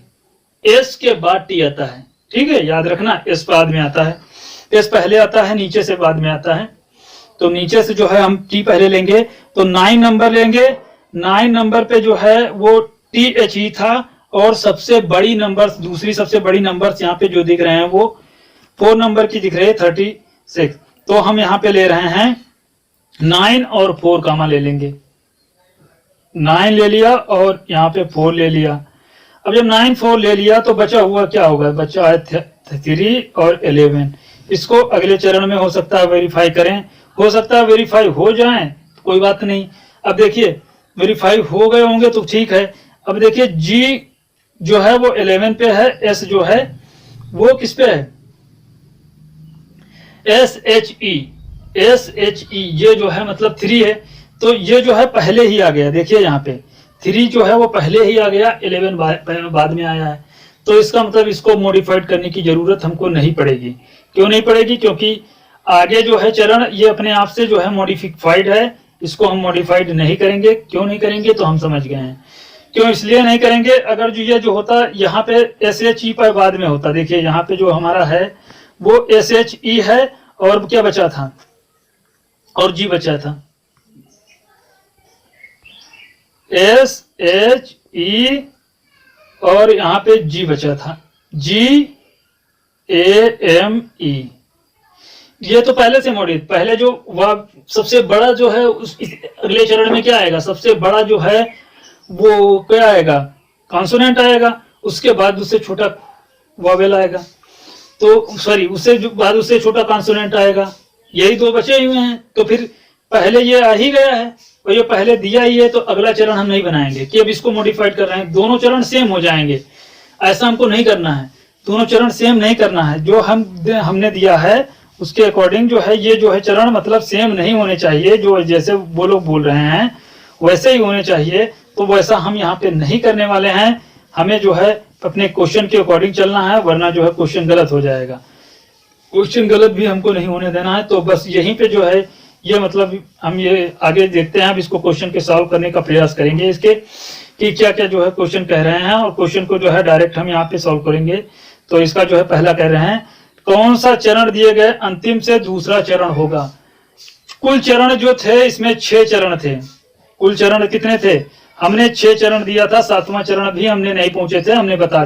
S के बाद T आता है, ठीक है, याद रखना, S बाद में आता है, S पहले आता है, नीचे से बाद में आता है, तो नीचे से जो है हम T पहले लेंगे, तो 9 नंबर लेंगे। 9 नंबर पे जो है वो TH ही था, और सबसे बड़ी नंबर्स, दूसरी सबसे बड़ी नंबर्स यहाँ पे जो दिख रहे हैं वो 4 नंबर की दिख रही है, 36। तो हम यहाँ पे ले रहे हैं 9 और 4 कामा ले लेंगे, 9 ले लिया और यहाँ पे 4 ले लिया। अब जब 9 4 ले लिया तो बचा हुआ क्या होगा, बचा है 3 और 11, इसको अगले चरण में हो सकता है वेरीफाई करें, हो सकता है वेरीफाई हो जाए तो कोई बात नहीं। अब देखिए वेरीफाई हो गए होंगे तो ठीक है। अब देखिए जी जो है वो 11 पे है, एस जो है वो किस पे है, SHE ये जो है मतलब 3 है, तो ये जो है पहले ही आ गया। देखिए यहाँ पे 3 जो है वो पहले ही आ गया, 11 बाद में आया है, तो इसका मतलब इसको मॉडिफाइड करने की जरूरत हमको नहीं पड़ेगी। क्यों नहीं पड़ेगी, क्योंकि आगे जो है चरण ये अपने आप से जो है मॉडिफाइड है, इसको हम मॉडिफाइड नहीं करेंगे। क्यों नहीं करेंगे तो हम समझ गए हैं क्यों, इसलिए नहीं करेंगे। अगर जो ये जो होता यहाँ पे SHE पर बाद में होता, देखिए यहाँ पे जो हमारा है वो SHE है और क्या बचा था, और जी बचा था, SHE और यहाँ पे जी बचा था, GAME। ये तो पहले से मॉडिफाइड, पहले जो वह सबसे बड़ा जो है उस अगले चरण में क्या आएगा, सबसे बड़ा जो है वो क्या आएगा, कॉन्सोनेंट आएगा, उसके बाद उससे छोटा वॉवेल आएगा, तो सॉरी उससे बाद उससे छोटा कॉन्सोनेंट आएगा, यही दो बचे हुए हैं। तो फिर पहले ये आ ही गया है और ये पहले दिया ही है, तो अगला चरण हम नहीं बनाएंगे कि अब इसको मॉडिफाइड कर रहे हैं, दोनों चरण सेम हो जाएंगे, ऐसा हमको नहीं करना है। दोनों चरण सेम नहीं करना है, जो हमने दिया है उसके अकॉर्डिंग जो है ये जो है चरण मतलब सेम नहीं होने चाहिए, जो जैसे वो लोग बोल रहे हैं वैसे ही होने चाहिए, तो वैसा हम यहाँ पे नहीं करने वाले हैं। हमें जो है अपने क्वेश्चन के अकॉर्डिंग चलना है, वरना जो है क्वेश्चन गलत हो जाएगा, क्वेश्चन गलत भी हमको नहीं होने देना है। तो बस यहीं पे जो है ये मतलब हम ये आगे देखते हैं, अब इसको क्वेश्चन के सॉल्व करने का प्रयास करेंगे इसके कि क्या क्या जो है क्वेश्चन कह रहे हैं, और क्वेश्चन को जो है डायरेक्ट हम यहाँ पे सॉल्व करेंगे। तो इसका जो है पहला कह रहे हैं कौन सा चरण दिए गए अंतिम से दूसरा चरण होगा। कुल चरण जो थे इसमें 6 चरण थे, कुल चरण कितने थे, हमने 6 चरण दिया था, 7वां चरण भी हमने नहीं पहुंचे थे, हमने बता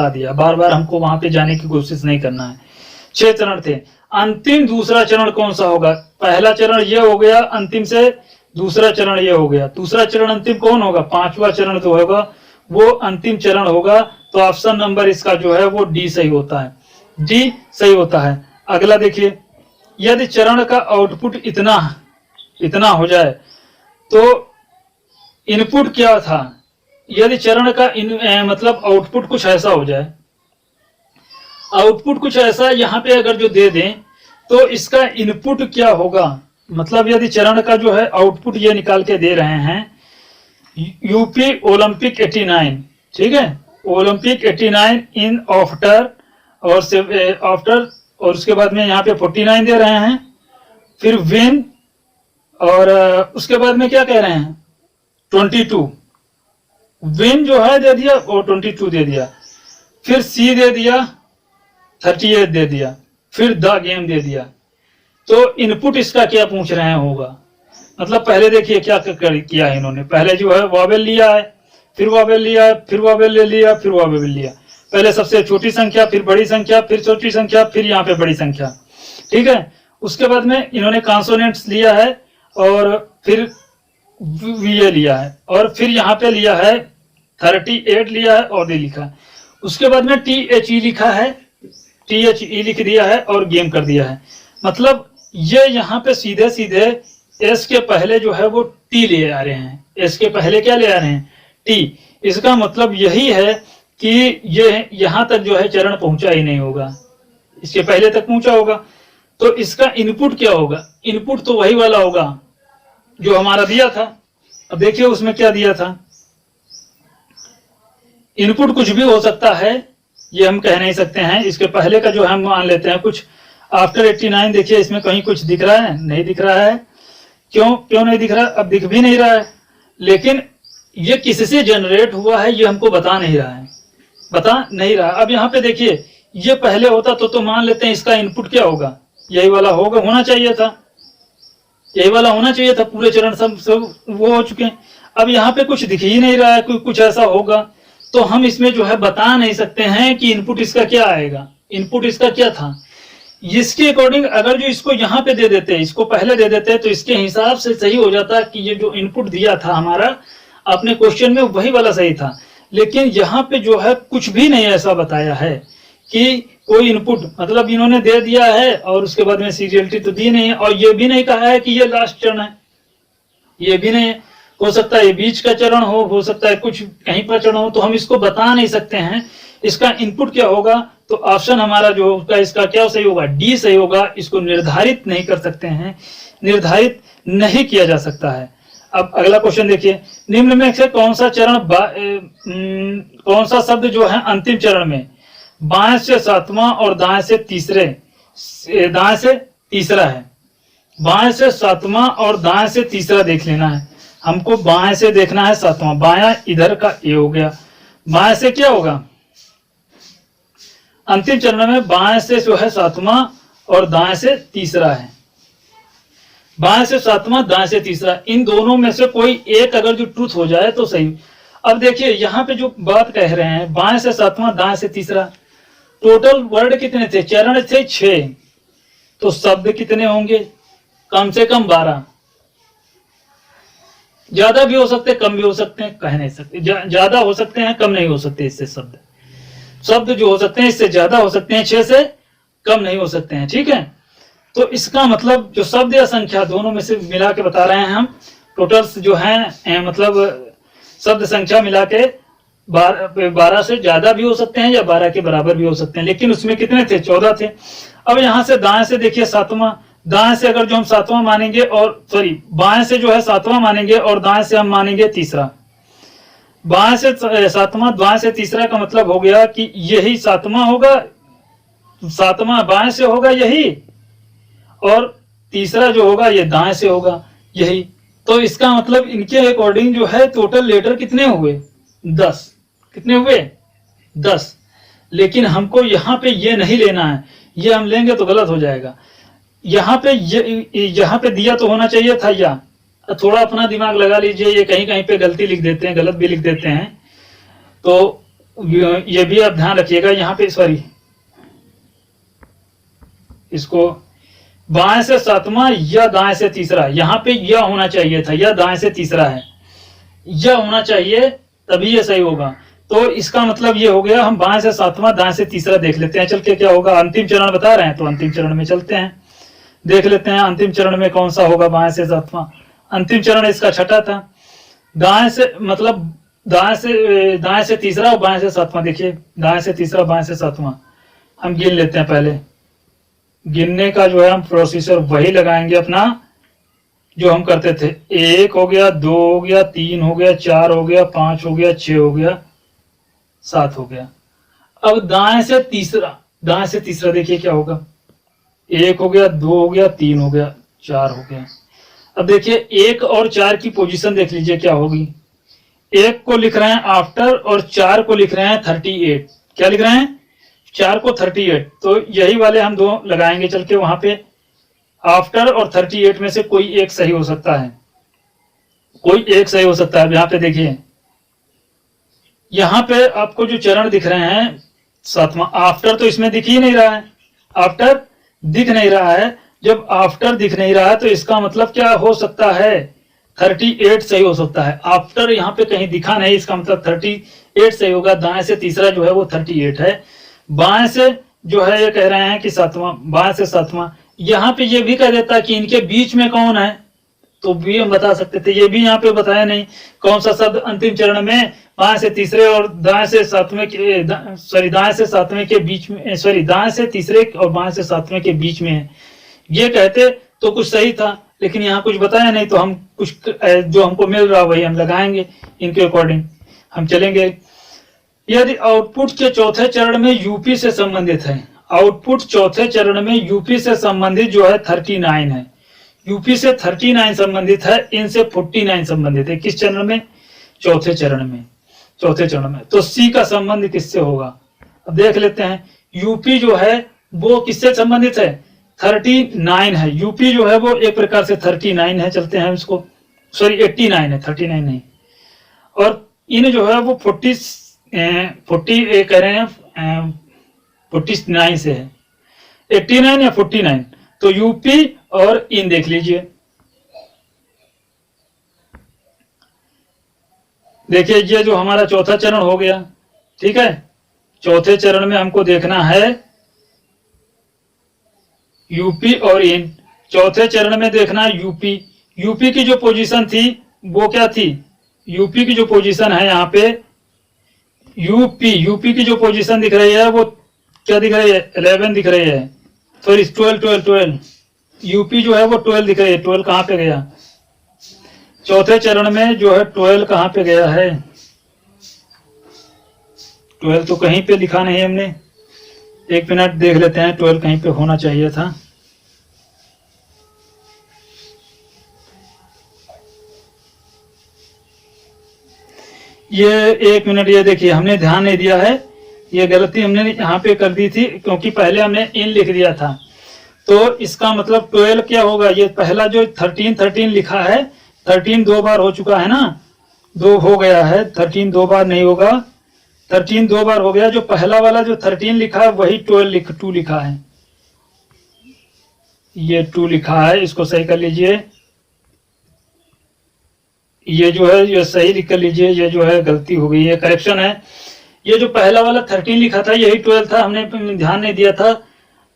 दिया, बार बार हमको वहां पे जाने की कोशिश नहीं करना है। 6 चरण थे, अंतिम दूसरा चरण कौन सा होगा, पहला चरण ये हो गया, अंतिम से दूसरा चरण ये हो गया, दूसरा चरण अंतिम कौन होगा, 5वां चरण जो होगा वो अंतिम चरण होगा। तो ऑप्शन नंबर इसका जो है वो डी सही होता है, डी सही होता है। अगला देखिए, यदि चरण का आउटपुट इतना हो जाए तो इनपुट क्या था, यदि चरण का मतलब आउटपुट कुछ ऐसा हो जाए, आउटपुट कुछ ऐसा यहाँ पे अगर जो दे दें तो इसका इनपुट क्या होगा, मतलब यदि चरण का जो है आउटपुट ये निकाल के दे रहे हैं यूपी ओलंपिक 89, ठीक है, ओलंपिक 89 इन आफ्टर और उसके बाद में यहाँ पे 49 दे रहे हैं, फिर विन और उसके बाद में क्या कह रहे हैं 22, विन जो है दे दिया और 22 दे दिया, फिर सी दे दिया 38 दे दिया, फिर द गेम दे दिया। तो इनपुट इसका क्या पूछ रहे हैं होगा, मतलब पहले देखिए क्या किया है इन्होंने, पहले जो है वॉवेल लिया है, फिर वॉवेल लिया है, फिर वॉवेल ले लिया, फिर वॉवेल लिया, पहले सबसे छोटी संख्या, फिर बड़ी संख्या, फिर छोटी संख्या, फिर यहाँ पे बड़ी संख्या, ठीक है। उसके बाद में इन्होंने कॉन्सोनेंट्स लिया है और फिर वीए लिया है, और फिर यहाँ पे लिया है 38 लिया है और दे लिखा है। उसके बाद में THE लिखा है, THE लिख दिया है और गेम कर दिया है। मतलब ये यहाँ पे सीधे सीधे एस के पहले जो है वो टी ले आ रहे हैं, एस के पहले क्या ले आ रहे हैं, टी। इसका मतलब यही है कि ये यहां तक जो है चरण पहुंचा ही नहीं होगा, इसके पहले तक पहुंचा होगा। तो इसका इनपुट क्या होगा, इनपुट तो वही वाला होगा जो हमारा दिया था। अब देखिए उसमें क्या दिया था, इनपुट कुछ भी हो सकता है, ये हम कह नहीं सकते हैं। इसके पहले का जो हम मान लेते हैं कुछ आफ्टर 89, देखिए इसमें कहीं कुछ दिख रहा है, नहीं दिख रहा है, क्यों नहीं दिख रहा, अब दिख भी नहीं रहा है। लेकिन ये किससे जनरेट हुआ है ये हमको बता नहीं रहा। अब यहाँ पे देखिए ये पहले होता तो मान लेते हैं इसका इनपुट क्या होगा, यही वाला होना चाहिए था, पूरे चरण सब वो हो चुके हैं। अब यहाँ पे कुछ दिख ही नहीं रहा है, कुछ ऐसा होगा तो हम इसमें जो है बता नहीं सकते हैं कि इनपुट इसका क्या आएगा, इनपुट इसका क्या था। इसके अकॉर्डिंग अगर जो इसको यहाँ पे दे देते, इसको पहले दे देते तो इसके हिसाब से सही हो जाता कि ये जो इनपुट दिया था हमारा अपने क्वेश्चन में वही वाला सही था। लेकिन यहाँ पे जो है कुछ भी नहीं ऐसा बताया है कि कोई इनपुट मतलब इन्होंने दे दिया है और उसके बाद में सीरियलिटी तो दी नहीं है, और ये भी नहीं कहा है कि ये लास्ट चरण है, ये भी नहीं, हो सकता है ये बीच का चरण हो सकता है कुछ कहीं पर चरण हो, तो हम इसको बता नहीं सकते हैं इसका इनपुट क्या होगा। तो ऑप्शन हमारा जो होगा इसका क्या सही होगा, डी सही होगा। इसको निर्धारित नहीं कर सकते हैं, निर्धारित नहीं किया जा सकता है। अब अगला क्वेश्चन देखिए, निम्न में से कौन सा चरण कौन सा शब्द जो है अंतिम चरण में बाएं से सातवां और दाएं से तीसरा है। बाएं से सातवां और दाएं से तीसरा देख लेना है हमको। बाएं से देखना है सातवां, बायां इधर का ए हो गया, बाएं से क्या होगा अंतिम चरण में, बाएं से जो है सातवां और दाएं से तीसरा है। बाएं से सातवां दाएं से तीसरा, इन दोनों में से कोई एक अगर जो ट्रूथ हो जाए तो सही। अब देखिए यहाँ पे जो बात कह रहे हैं बाएं से सातवां दाएं से तीसरा, टोटल वर्ड कितने थे, चरण थे 6, तो शब्द कितने होंगे, कम से कम 12। ज्यादा भी हो सकते कम भी हो सकते हैं, कह नहीं सकते, ज्यादा हो सकते हैं कम नहीं हो सकते। इससे शब्द जो हो सकते हैं इससे ज्यादा हो सकते हैं, 6 से कम नहीं हो सकते हैं, ठीक है। तो इसका मतलब जो शब्द या संख्या दोनों में से मिला के बता रहे हैं हम, टोटल्स जो है मतलब शब्द संख्या मिला के 12 से ज्यादा भी हो सकते हैं या 12 के बराबर भी हो सकते हैं, लेकिन उसमें कितने थे, 14 थे। अब यहां से दाएं से देखिए सातवां, दाएं से अगर जो हम सातवां मानेंगे और सॉरी बाएं से जो है सातवां मानेंगे और दाएं से हम मानेंगे तीसरा। बाएं से सातवां दाएं से तीसरा का मतलब हो गया कि यही सातवां होगा, सातवां बाएं से होगा यही, और तीसरा जो होगा ये दाएं से होगा यही। तो इसका मतलब इनके अकॉर्डिंग जो है टोटल लेटर कितने हुए, 10। कितने हुए, 10। लेकिन हमको यहाँ पे ये नहीं लेना है, ये हम लेंगे तो गलत हो जाएगा। यहाँ पे दिया तो होना चाहिए था या, थोड़ा अपना दिमाग लगा लीजिए, ये कहीं कहीं पे गलती लिख देते हैं, गलत भी लिख देते हैं, तो ये भी आप ध्यान रखिएगा। यहाँ पे सॉरी इसको बाएं से सातवां या दाएं से तीसरा, यहाँ पे यह होना चाहिए था, या दाएं से तीसरा है, यह होना चाहिए तभी ये सही होगा। तो इसका मतलब ये हो गया, हम बाएं से सातवां दाएं से तीसरा देख लेते हैं चल के क्या होगा। अंतिम चरण बता रहे हैं तो अंतिम चरण में चलते हैं, देख लेते हैं अंतिम चरण में कौन सा होगा बाएं से सातवां। अंतिम चरण इसका छठा था, दाएं से मतलब दाएं से तीसरा और बाएं से सातवां। देखिए दाएं से तीसरा बाएं से सातवां हम गिन लेते हैं। पहले गिनने का जो है हम प्रोसीजर वही लगाएंगे अपना जो हम करते थे, 1 हो गया, 2 हो गया, 3 हो गया, 4 हो गया, 5 हो गया, 6 हो गया, 7 हो गया। अब दाएं से तीसरा देखिए क्या होगा, 1 हो गया, 2 हो गया, 3 हो गया, 4 हो गया। अब देखिए 1 और 4 की पोजीशन देख लीजिए क्या होगी। 1 को लिख रहे हैं आफ्टर और 4 को लिख रहे हैं 38। क्या लिख रहे हैं, 4 को 38, तो यही वाले हम दो लगाएंगे चल के वहां पे। आफ्टर और 38 में से कोई एक सही हो सकता है, कोई एक सही हो सकता है। यहाँ पे देखिए, यहाँ पे आपको जो चरण दिख रहे हैं सातवां, आफ्टर तो इसमें दिख ही नहीं रहा है, आफ्टर दिख नहीं रहा है। जब आफ्टर दिख नहीं रहा है तो इसका मतलब क्या हो सकता है, 38 सही हो सकता है। आफ्टर यहाँ पे कहीं दिखा नहीं, इसका मतलब 38 सही होगा। दाएं से तीसरा जो है वो 38 है, बाएं से जो है ये कह रहे हैं कि सातवां, बाएं से सातवां। यहाँ पे ये भी कह देता कि इनके बीच में कौन है, तो भी हम बता सकते थे, ये भी यहाँ पे बताया नहीं कौन सा शब्द अंतिम चरण में बाएं से तीसरे और दाएं से सातवें के दाएं से सातवें के बीच में, दाएं से तीसरे और बाएं से सातवें के बीच में है। ये कहते तो कुछ सही था, लेकिन यहाँ कुछ बताया नहीं, तो हम कुछ जो हमको मिल रहा वही हम लगाएंगे, इनके अकॉर्डिंग हम चलेंगे। यदि आउटपुट के चौथे चरण में यूपी से संबंधित है, आउटपुट चौथे चरण में यूपी से संबंधित जो है 39 है, यूपी से 39 संबंधित है, इनसे 49 संबंधित है। किस चरण में, चौथे चरण में, चौथे चरण में। तो सी का संबंध किससे होगा, अब देख लेते हैं। यूपी जो है वो किससे संबंधित है, 39 है। यूपी जो है वो एक प्रकार से 39 है, चलते हैं इसको, 89 है, 39 नहीं। और इन जो है वो 40 कह रहे हैं 49 से है, 89 या 49। तो यूपी और इन देख लीजिए, देखिए ये जो हमारा चौथा चरण हो गया, ठीक है। चौथे चरण में हमको देखना है यूपी और इन। चौथे चरण में देखना यूपी। यूपी की जो पोजीशन थी वो क्या थी, यूपी की जो पोजीशन है यहाँ पे, यूपी की जो पोजीशन दिख रही है वो क्या दिख रही है, 11 दिख रही है, सॉरी 12। यूपी जो है वो 12 दिख रही है। 12 कहाँ पे गया, चौथे चरण में जो है 12 कहाँ पे गया है, 12 तो कहीं पे लिखा नहीं हमने, एक मिनट देख लेते हैं, 12 कहीं पे होना चाहिए था। ये एक मिनट, ये देखिए हमने ध्यान नहीं दिया है, ये गलती हमने यहाँ पे कर दी थी क्योंकि पहले हमने इन लिख दिया था। तो इसका मतलब 12 क्या होगा, ये पहला जो 13 लिखा है, 13 2 बार हो चुका है ना, 2 हो गया है, 13 2 बार नहीं होगा, 13 2 बार हो गया। जो पहला वाला जो 13 लिखा है वही 2 लिखा है, ये 2 लिखा है, इसको सही कर लीजिए। ये जो है ये सही लिख कर लीजिए, ये जो है गलती हो गई है, करेक्शन है। ये जो पहला वाला 13 लिखा था यही 12 था, हमने ध्यान नहीं दिया था,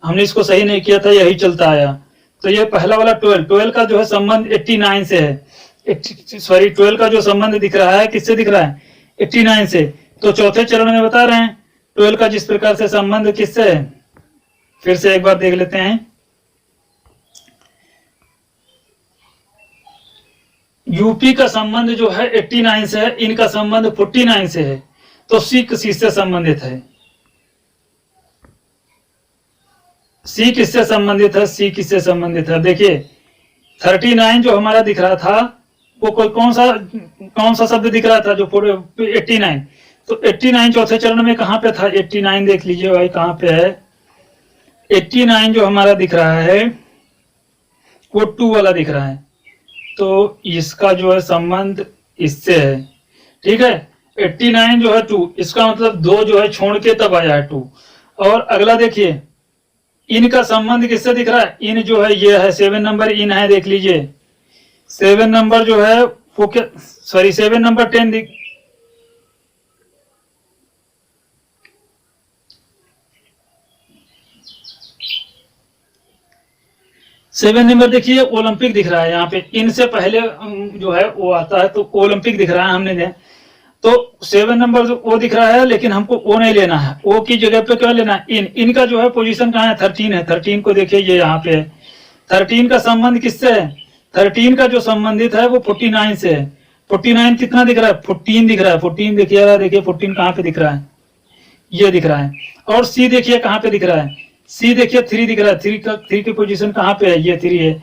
हमने इसको सही नहीं किया था, यही चलता आया। तो ये पहला वाला 12 का जो है संबंध 89 से है, सॉरी 12 का जो संबंध दिख रहा है किससे दिख रहा है, 89 से। तो चौथे चरण में बता रहे हैं 12 का जिस प्रकार से संबंध किससे है, फिर से एक बार देख लेते हैं। यूपी का संबंध जो है 89 से है, इनका संबंध 49 से है, तो सी किससे संबंधित है, सी किससे संबंधित है, सी किससे संबंधित है। देखिए 39 जो हमारा दिख रहा था वो कोई कौन सा शब्द दिख रहा था, जो 89, तो 89 चौथे चरण में कहां पे था, 89 देख लीजिए भाई कहां पे है, 89 जो हमारा दिख रहा है वो 2 वाला दिख रहा है, तो इसका जो है संबंध इससे है, ठीक है। 89 जो है 2, इसका मतलब 2 जो है छोड़ के तब आया है 2। और अगला देखिए इनका संबंध किससे दिख रहा है, इन जो है ये है 7 नंबर इन है, देख लीजिए 7 नंबर जो है वो क्या, सॉरी 7 नंबर 10 दिख, सेवन नंबर देखिए ओलंपिक दिख रहा है यहाँ पे, इनसे पहले जो है वो आता है, तो ओलंपिक दिख रहा है हमने दे, तो 7 नंबर वो दिख रहा है, लेकिन हमको ओ नहीं लेना है, ओ की जगह पे क्या लेना है, इनका जो है पोजीशन कहाँ है, 13 है, 13 को देखिए ये यहाँ पे है। 13 का संबंध किससे है, 13 का जो संबंधित है वो 49 से है। 49 कितना दिख रहा है, 14 दिख रहा है, 14 देखिए 14 कहाँ पे दिख रहा है, ये दिख रहा है। और सी देखिए कहाँ पे दिख रहा है, सी देखिए 3 दिख रहा है, 3 की पोजीशन कहाँ पे है, ये 3 है।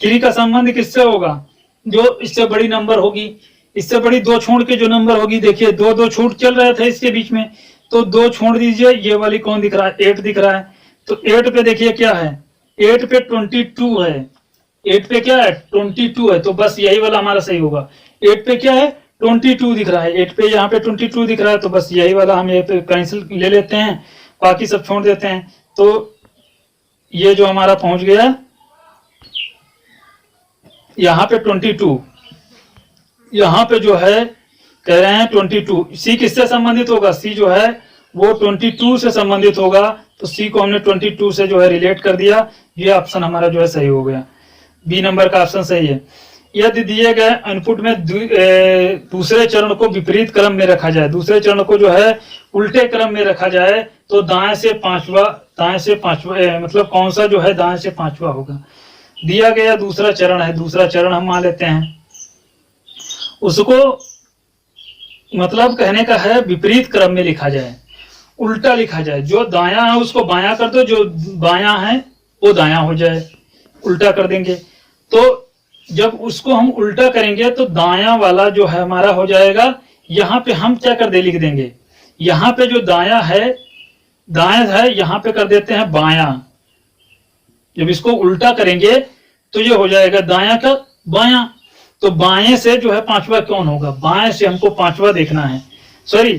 3 का संबंध किससे होगा, जो इससे बड़ी नंबर होगी, इससे बड़ी 2 छोड़ के जो नंबर होगी, देखिए 2 छूट चल रहे थे इसके बीच में, तो 2 छोड़ दीजिए, ये वाली कौन दिख रहा है, 8 दिख रहा है। तो 8 पे देखिए क्या है, 8 पे 22 है, 8 पे क्या है 22 है, तो बस यही वाला हमारा सही होगा। 8 पे क्या है 22 दिख रहा है, 8 पे यहाँ पे 22 दिख रहा है, तो बस यही वाला हम ये पे कैंसिल ले लेते हैं, बाकी सब छोड़ देते हैं। तो ये जो हमारा पहुंच गया यहाँ पे 22, यहाँ पे जो है कह रहे हैं 22, सी किससे संबंधित होगा, सी जो है वो 22 से संबंधित होगा, तो सी को हमने 22 से जो है रिलेट कर दिया, ये ऑप्शन हमारा जो है सही हो गया, बी नंबर का ऑप्शन सही है। यदि दिए गए इनपुट में दूसरे चरण को विपरीत क्रम में रखा जाए, दूसरे चरण को जो है उल्टे क्रम में रखा जाए, तो दाएं से पांचवा मतलब कौन सा जो है दाएं से पांचवा होगा। दिया गया दूसरा चरण है, दूसरा चरण हम मान लेते हैं, उसको मतलब कहने का है विपरीत क्रम में लिखा जाए, उल्टा लिखा जाए, जो दायां है उसको बायां कर दो, जो बायां है वो दायां हो जाए, उल्टा कर देंगे। तो जब उसको हम उल्टा करेंगे तो दायां वाला जो है हमारा हो जाएगा, यहाँ पे हम क्या कर दे लिख देंगे, यहाँ पे जो दायां है यहाँ पे कर देते हैं बायां। जब इसको उल्टा करेंगे तो ये हो जाएगा दायां का बायां, तो बाएं से जो है पांचवा कौन होगा, बाएं से हमको पांचवा देखना है, सॉरी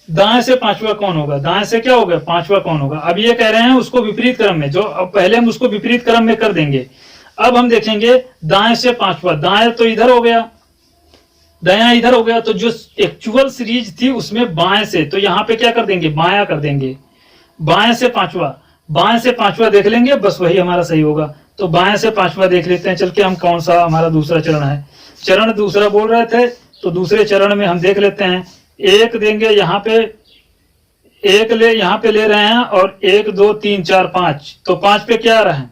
दाएं से पांचवा कौन होगा, दाएं से क्या होगा पांचवा कौन होगा। अब ये कह रहे हैं उसको विपरीत क्रम में, जो अब पहले हम उसको विपरीत क्रम में कर देंगे, अब हम देखेंगे दाएं से पांचवा, दाएं तो इधर हो गया, दायां इधर हो गया, तो जो एक्चुअल सीरीज थी उसमें बाएं से, तो यहाँ पे क्या कर देंगे बायां कर देंगे, बाएं से पांचवा, बाएं से पांचवा देख लेंगे, बस वही हमारा सही होगा। तो बाएं से पांचवा देख लेते हैं चल के हम, कौन सा हमारा दूसरा चरण है। चरण दूसरा बोल रहे थे, तो दूसरे चरण में हम देख लेते हैं। एक देंगे यहाँ पे, एक ले यहाँ पे ले रहे हैं, और 1 2 3 4 5, तो 5 पे क्या आ रहा है,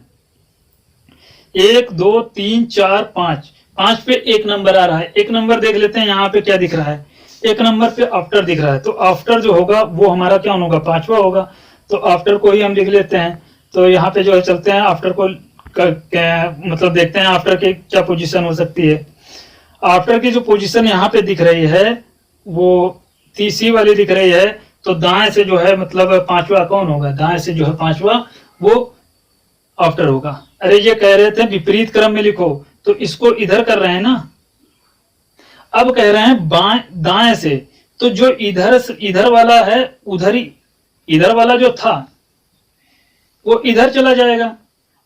1 2 3 4 5, 5 पे 1 नंबर आ रहा है। 1 नंबर देख लेते हैं यहाँ पे क्या दिख रहा है, 1 नंबर पे आफ्टर दिख रहा है। तो आफ्टर जो होगा वो हमारा क्या होगा, पांचवा होगा। तो आफ्टर को ही हम लिख लेते हैं। तो यहाँ पे जो है चलते हैं, आफ्टर को मतलब देखते हैं आफ्टर की क्या पोजीशन हो सकती है। आफ्टर की जो पोजीशन यहाँ पे दिख रही है वो तीसरी वाली दिख रही है। तो दाएं से जो है मतलब पांचवा कौन होगा, दाएं से जो है पांचवा वो आफ्टर होगा। अरे ये कह रहे थे विपरीत क्रम में लिखो, तो इसको इधर कर रहे हैं ना, अब कह रहे हैं बाएं दाएं से, तो जो इधर वाला है उधर ही, इधर वाला जो था वो इधर चला जाएगा।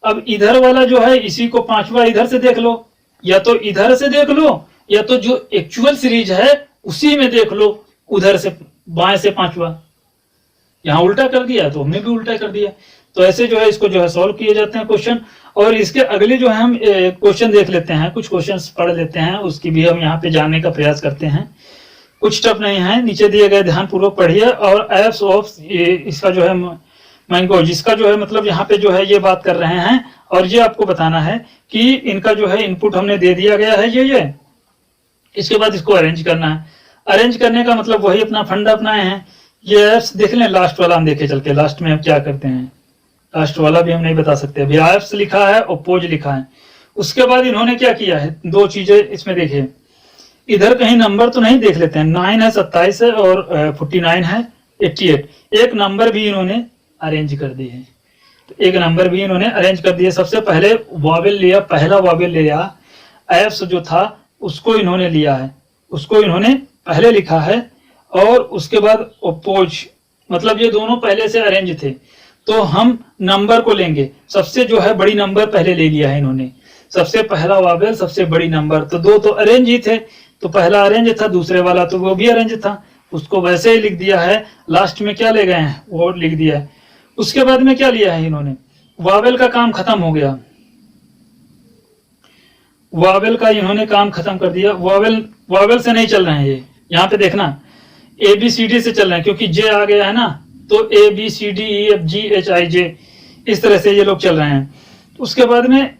अब इधर वाला जो है इसी को पांचवा इधर से देख लो, या तो इधर से देख लो, या तो जो एक्चुअल सीरीज है उसी में देख लो, उधर से बाएं से पांचवा। यहां उल्टा कर दिया तो हमने भी उल्टा कर दिया। तो ऐसे जो है इसको जो है सॉल्व किए जाते हैं क्वेश्चन। और इसके अगले जो है हम क्वेश्चन देख लेते हैं, कुछ क्वेश्चंस पढ़ लेते हैं, उसकी भी हम यहाँ पे जानने का प्रयास करते हैं। कुछ टफ नहीं है, नीचे दिए गए ध्यान पूर्वक पढ़िए। और एप्स ऑफ इसका जो है मैंगो, जिसका जो है मतलब यहाँ पे जो है ये बात कर रहे हैं, और ये आपको बताना है कि इनका जो है इनपुट हमने दे दिया गया है ये इसके बाद इसको अरेंज करना है। अरेंज करने का मतलब वही अपना फंडा अपनाए हैं। ये एप्स देख लें, लास्ट वाला हम देखे चल के, लास्ट में हम क्या करते हैं, लास्ट वाला भी हम नहीं बता सकते। अभी एप्स लिखा है और पोज लिखा है। उसके बाद इन्होंने क्या किया है, दो चीजें इसमें देखिए, इधर कहीं नंबर तो नहीं देख लेते हैं, 9 है 27 है और 49 है 88, एक नंबर भी इन्होंने अरेंज कर दिए हैं। तो एक नंबर भी इन्होंने अरेंज कर दिए। सबसे पहले वॉवेल लिया, पहला वॉवेल लिया, एप्स जो था उसको इन्होंने लिया है, उसको इन्होंने पहले लिखा है। और उसके बाद ओपोज, मतलब ये दोनों पहले से अरेंज थे, तो हम नंबर को लेंगे। सबसे जो है बड़ी नंबर पहले ले लिया है इन्होंने, सबसे पहला वॉवेल सबसे बड़ी नंबर, तो दो तो अरेंज ही थे, तो पहला अरेंज था, दूसरे वाला तो वो भी अरेंज था, उसको वैसे ही लिख दिया है। लास्ट में क्या ले गए हैं वो लिख दिया है। उसके बाद में क्या लिया है इन्होंने, वॉवेल का काम खत्म हो गया, वॉवेल का इन्होंने काम खत्म कर दिया। वॉवेल से नहीं चल रहे हैं ये, यहाँ पे देखना ABCD से चल रहे हैं, क्योंकि जे आ गया है ना, तो ABCDEFGHIJ इस तरह से ये लोग चल रहे हैं। उसके बाद में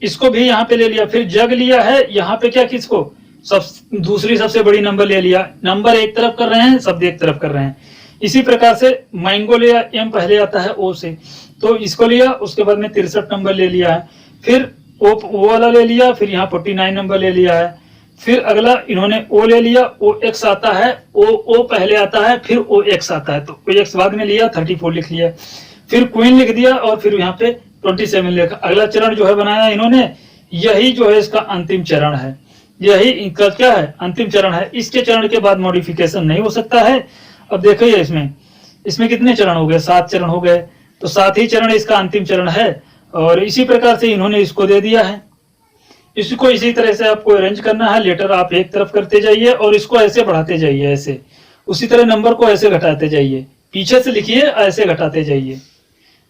इसको भी यहाँ पे ले लिया, फिर जग लिया है यहाँ पे क्या, किसको, सब दूसरी सबसे बड़ी नंबर ले लिया। नंबर एक तरफ कर रहे हैं, शब्द एक तरफ कर रहे हैं। इसी प्रकार से मैंगो लिया, M पहले आता है O से, तो इसको लिया। उसके बाद में 63 नंबर ले लिया है, फिर O वाला ले लिया, फिर यहाँ 49 नंबर ले लिया है। फिर अगला इन्होंने O ले लिया, OX आता है, O पहले आता है, फिर OX आता है, तो OX बाद में लिया, 34 लिख लिया। फिर क्वीन लिख दिया, और फिर यहाँ पे 27 लिखा। अगला चरण जो है बनाया इन्होंने, यही जो है इसका अंतिम चरण है, यही इनका क्या है, अंतिम चरण है। इसके चरण के बाद मॉडिफिकेशन नहीं हो सकता है। अब देखिए इसमें कितने चरण हो गए, 7 चरण हो गए, तो 7 ही चरण इसका अंतिम चरण है। और इसी प्रकार से इन्होंने इसको दे दिया है। इसको इसी तरह से आपको अरेंज करना है, लेटर आप एक तरफ करते जाइए और इसको ऐसे बढ़ाते जाइए, ऐसे उसी तरह नंबर को ऐसे घटाते जाइए, पीछे से लिखिए, ऐसे घटाते जाइए।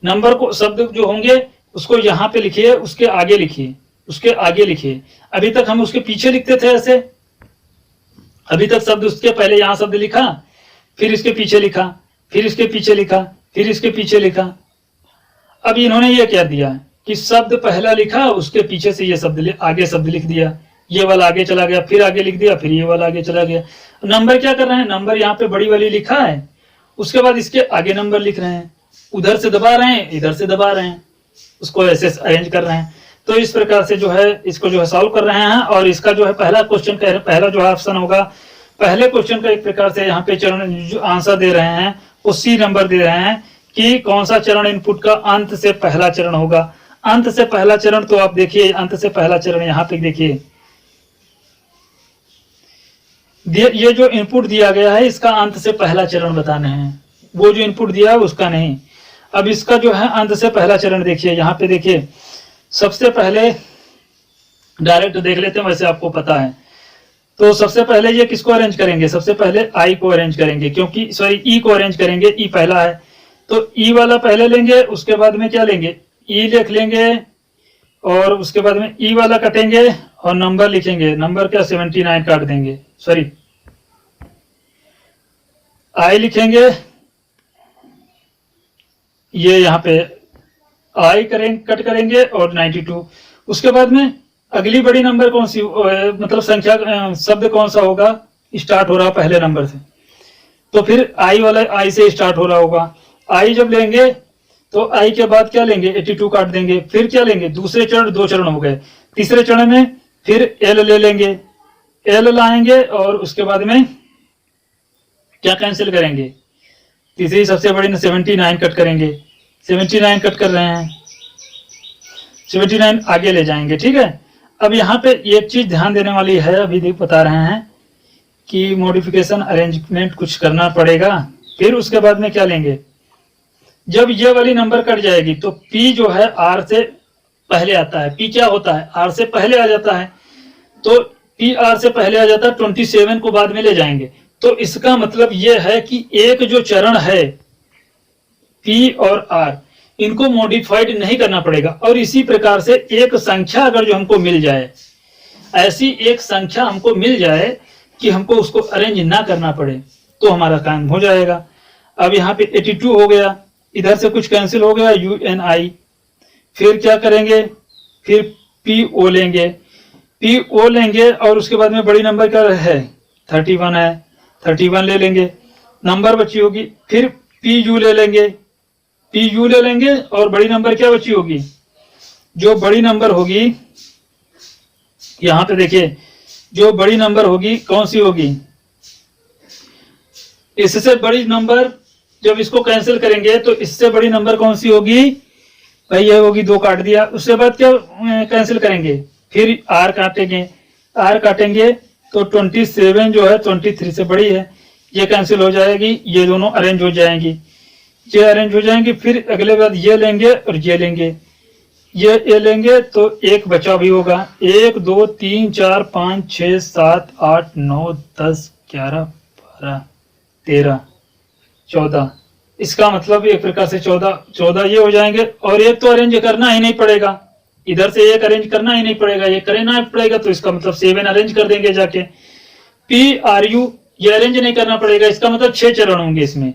नंबर को, शब्द जो होंगे उसको यहाँ पे लिखिए, उसके आगे लिखिए, उसके आगे लिखिए। अभी तक हम उसके पीछे लिखते थे ऐसे, अभी तक शब्द उसके पहले यहाँ शब्द लिखा, फिर इसके पीछे लिखा, फिर इसके पीछे लिखा, फिर इसके पीछे लिखा। अब इन्होंने ये क्या दिया कि शब्द पहला लिखा, उसके पीछे से ये शब्द आगे शब्द लिख दिया, ये वाला आगे चला गया, फिर आगे लिख दिया, फिर ये वाला आगे चला गया। नंबर क्या कर रहे हैं, नंबर यहाँ पे बड़ी वाली लिखा है, उसके बाद इसके आगे नंबर लिख रहे हैं, उधर से दबा रहे हैं, इधर से दबा रहे हैं, उसको ऐसे अरेंज कर रहे हैं। तो इस प्रकार से जो है इसको जो है सॉल्व कर रहे हैं। और इसका जो है पहला क्वेश्चन का पहला जो है ऑप्शन होगा, पहले क्वेश्चन का एक प्रकार से यहाँ पे चरण जो आंसर दे रहे हैं वो C नंबर दे रहे हैं कि कौन सा चरण इनपुट का अंत से पहला चरण होगा। अंत से पहला चरण, तो आप देखिए अंत से पहला चरण यहाँ पे देखिए, ये जो इनपुट दिया गया है इसका अंत से पहला चरण बताने हैं, वो जो इनपुट दिया है उसका नहीं। अब इसका जो है अंत से पहला चरण देखिए, यहाँ पे देखिए, सबसे पहले डायरेक्ट देख लेते हैं, वैसे आपको पता है। तो सबसे पहले ये किसको अरेंज करेंगे, सबसे पहले I को अरेंज करेंगे, क्योंकि सॉरी E को अरेंज करेंगे, E पहला है। तो ई वाला पहले लेंगे, उसके बाद में क्या लेंगे, ई लिख लेंगे, और उसके बाद में ई वाला कटेंगे और नंबर लिखेंगे, नंबर क्या 79 काट देंगे, सॉरी आई लिखेंगे, ये यहाँ पे आई करेंगे, कट करेंगे और 92। उसके बाद में अगली बड़ी नंबर कौन सी, मतलब संख्या शब्द कौन सा होगा, स्टार्ट हो रहा पहले नंबर से, तो फिर आई वाला आई से स्टार्ट हो रहा होगा। आई जब लेंगे तो आई के बाद क्या लेंगे, 82 काट देंगे। फिर क्या लेंगे, दूसरे चरण, 2 चरण हो गए। तीसरे चरण में फिर एल ले लेंगे, एल लाएंगे और उसके बाद में क्या कैंसिल करेंगे, तीसरी सबसे बड़ी 79 कट करेंगे, 79 कट कर रहे हैं, 79 आगे ले जाएंगे। ठीक है, अब यहाँ पे एक चीज ध्यान देने वाली है, अभी बता रहे हैं कि मॉडिफिकेशन अरेंजमेंट कुछ करना पड़ेगा। फिर उसके बाद में क्या लेंगे, जब ये वाली नंबर कट जाएगी तो P जो है R से पहले आता है। P क्या होता है, R से पहले आ जाता है, तो P R से पहले आ जाता है, 27 को बाद में ले जाएंगे। तो इसका मतलब ये है कि एक जो चरण है P और R, इनको मॉडिफाइड नहीं करना पड़ेगा। और इसी प्रकार से एक संख्या अगर जो हमको मिल जाए, ऐसी एक संख्या हमको मिल जाए कि हमको उसको अरेंज ना करना पड़े, तो हमारा काम हो जाएगा। अब यहाँ पे 82 हो गया, इधर से कुछ कैंसिल हो गया, UNI। फिर क्या करेंगे, फिर PO लेंगे, PO लेंगे और उसके बाद में बड़ी नंबर क्या है, 31 है, 31 ले लेंगे, नंबर बची होगी। फिर PU ले लेंगे, PU ले लेंगे और बड़ी नंबर क्या बची होगी, जो बड़ी नंबर होगी यहाँ पे देखिए, जो बड़ी नंबर होगी कौन सी होगी, इससे बड़ी नंबर, जब इसको कैंसिल करेंगे तो इससे बड़ी नंबर कौन सी होगी भाई, ये होगी, 2 काट दिया। उसके बाद क्या कैंसिल करेंगे, फिर R काटेंगे, R काटेंगे तो 27 जो है 23 से बड़ी है, ये कैंसिल हो जाएगी, ये दोनों अरेंज हो जाएंगी, ये अरेंज हो जाएंगी। फिर अगले बाद ये लेंगे और ये लेंगे, ये लेंगे तो एक बचा भी होगा, 1 2 3 4 5 6 7 8 9 10 11 12 13 14, इसका मतलब एक प्रकार से 14 ये हो जाएंगे। और एक तो अरेंज करना ही नहीं पड़ेगा, इधर से एक अरेंज करना ही नहीं पड़ेगा, ये करना पड़ेगा, तो इसका मतलब 7 अरेंज कर देंगे जाके। PRU ये अरेंज नहीं करना पड़ेगा, इसका मतलब 6 चरण होंगे इसमें।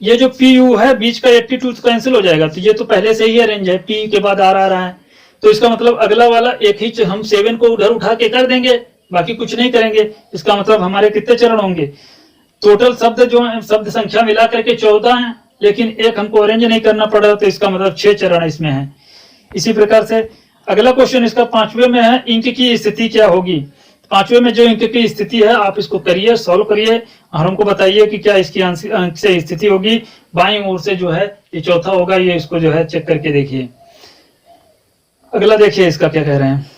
ये जो PU है बीच का 82 कैंसिल हो जाएगा, तो ये तो पहले से ही अरेंज है, P के बाद R आ रहा है, तो इसका मतलब अगला वाला एक ही हम 7 को उधर उठा के कर देंगे, बाकी कुछ नहीं करेंगे। इसका मतलब हमारे कितने चरण होंगे, टोटल शब्द जो है, शब्द संख्या मिला करके 14 है, लेकिन एक हमको अरेंज नहीं करना पड़ा, तो इसका मतलब 6 चरण इसमें है। इसी प्रकार से अगला क्वेश्चन इसका 5वें में है, इंक की स्थिति क्या होगी। 5वें में जो इंक की स्थिति है, आप इसको करिए, सॉल्व करिए और हमको बताइए कि क्या इसकी अंक से स्थिति होगी। बाईं ओर से जो है ये चौथा होगा, ये इसको जो है चेक करके देखिए। अगला देखिए इसका क्या कह रहे हैं,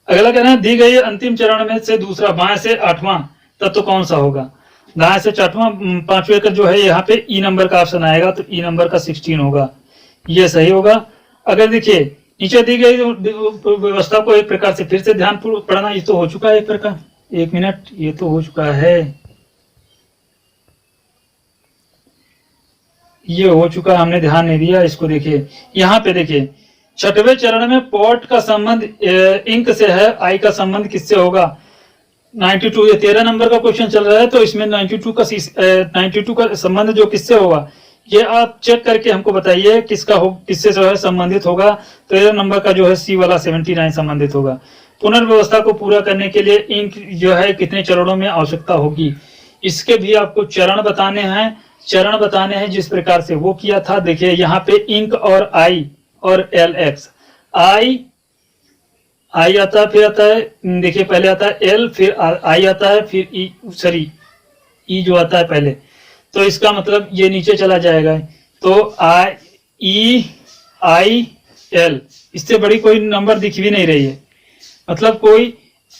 अगला कह रहे हैं दी गई अंतिम चरण में से दूसरा बाएं से 8वां तत्व कौन सा होगा। दाएं से 5वें का जो है यहाँ पे ई नंबर का ऑप्शन आएगा, तो ई नंबर का 16 होगा, ये सही होगा। अगर देखिए नीचे दी गई व्यवस्था को एक प्रकार से फिर से ध्यान पूर्वक पढ़ना, ये तो हो चुका है एक प्रकार, 1 मिनट, ये तो हो चुका है, ये हो चुका, हमने ध्यान नहीं दिया इसको। देखिए यहाँ पे देखिए 6वें चरण में पॉट का संबंध इंक से है, आई का संबंध किससे होगा, 92, ये 13 नंबर का क्वेश्चन चल रहा है, तो इसमें 92 का संबंध जो किससे होगा, ये आप चेक करके हमको बताइए किसका हो, किससे जो है संबंधित होगा। 13 नंबर का जो है सी वाला 79 संबंधित होगा। पुनर्व्यवस्था को पूरा करने के लिए इंक जो है कितने चरणों में आवश्यकता होगी, इसके भी आपको चरण बताने हैं जिस प्रकार से वो किया था। देखिए यहाँ पे इंक और आई और LX, आई आता है, फिर आता है, देखिए पहले आता है L, फिर आई आता है, फिर ई जो आता है पहले, तो इसका मतलब ये नीचे चला जाएगा, तो IL, इससे बड़ी कोई नंबर दिख भी नहीं रही है, मतलब कोई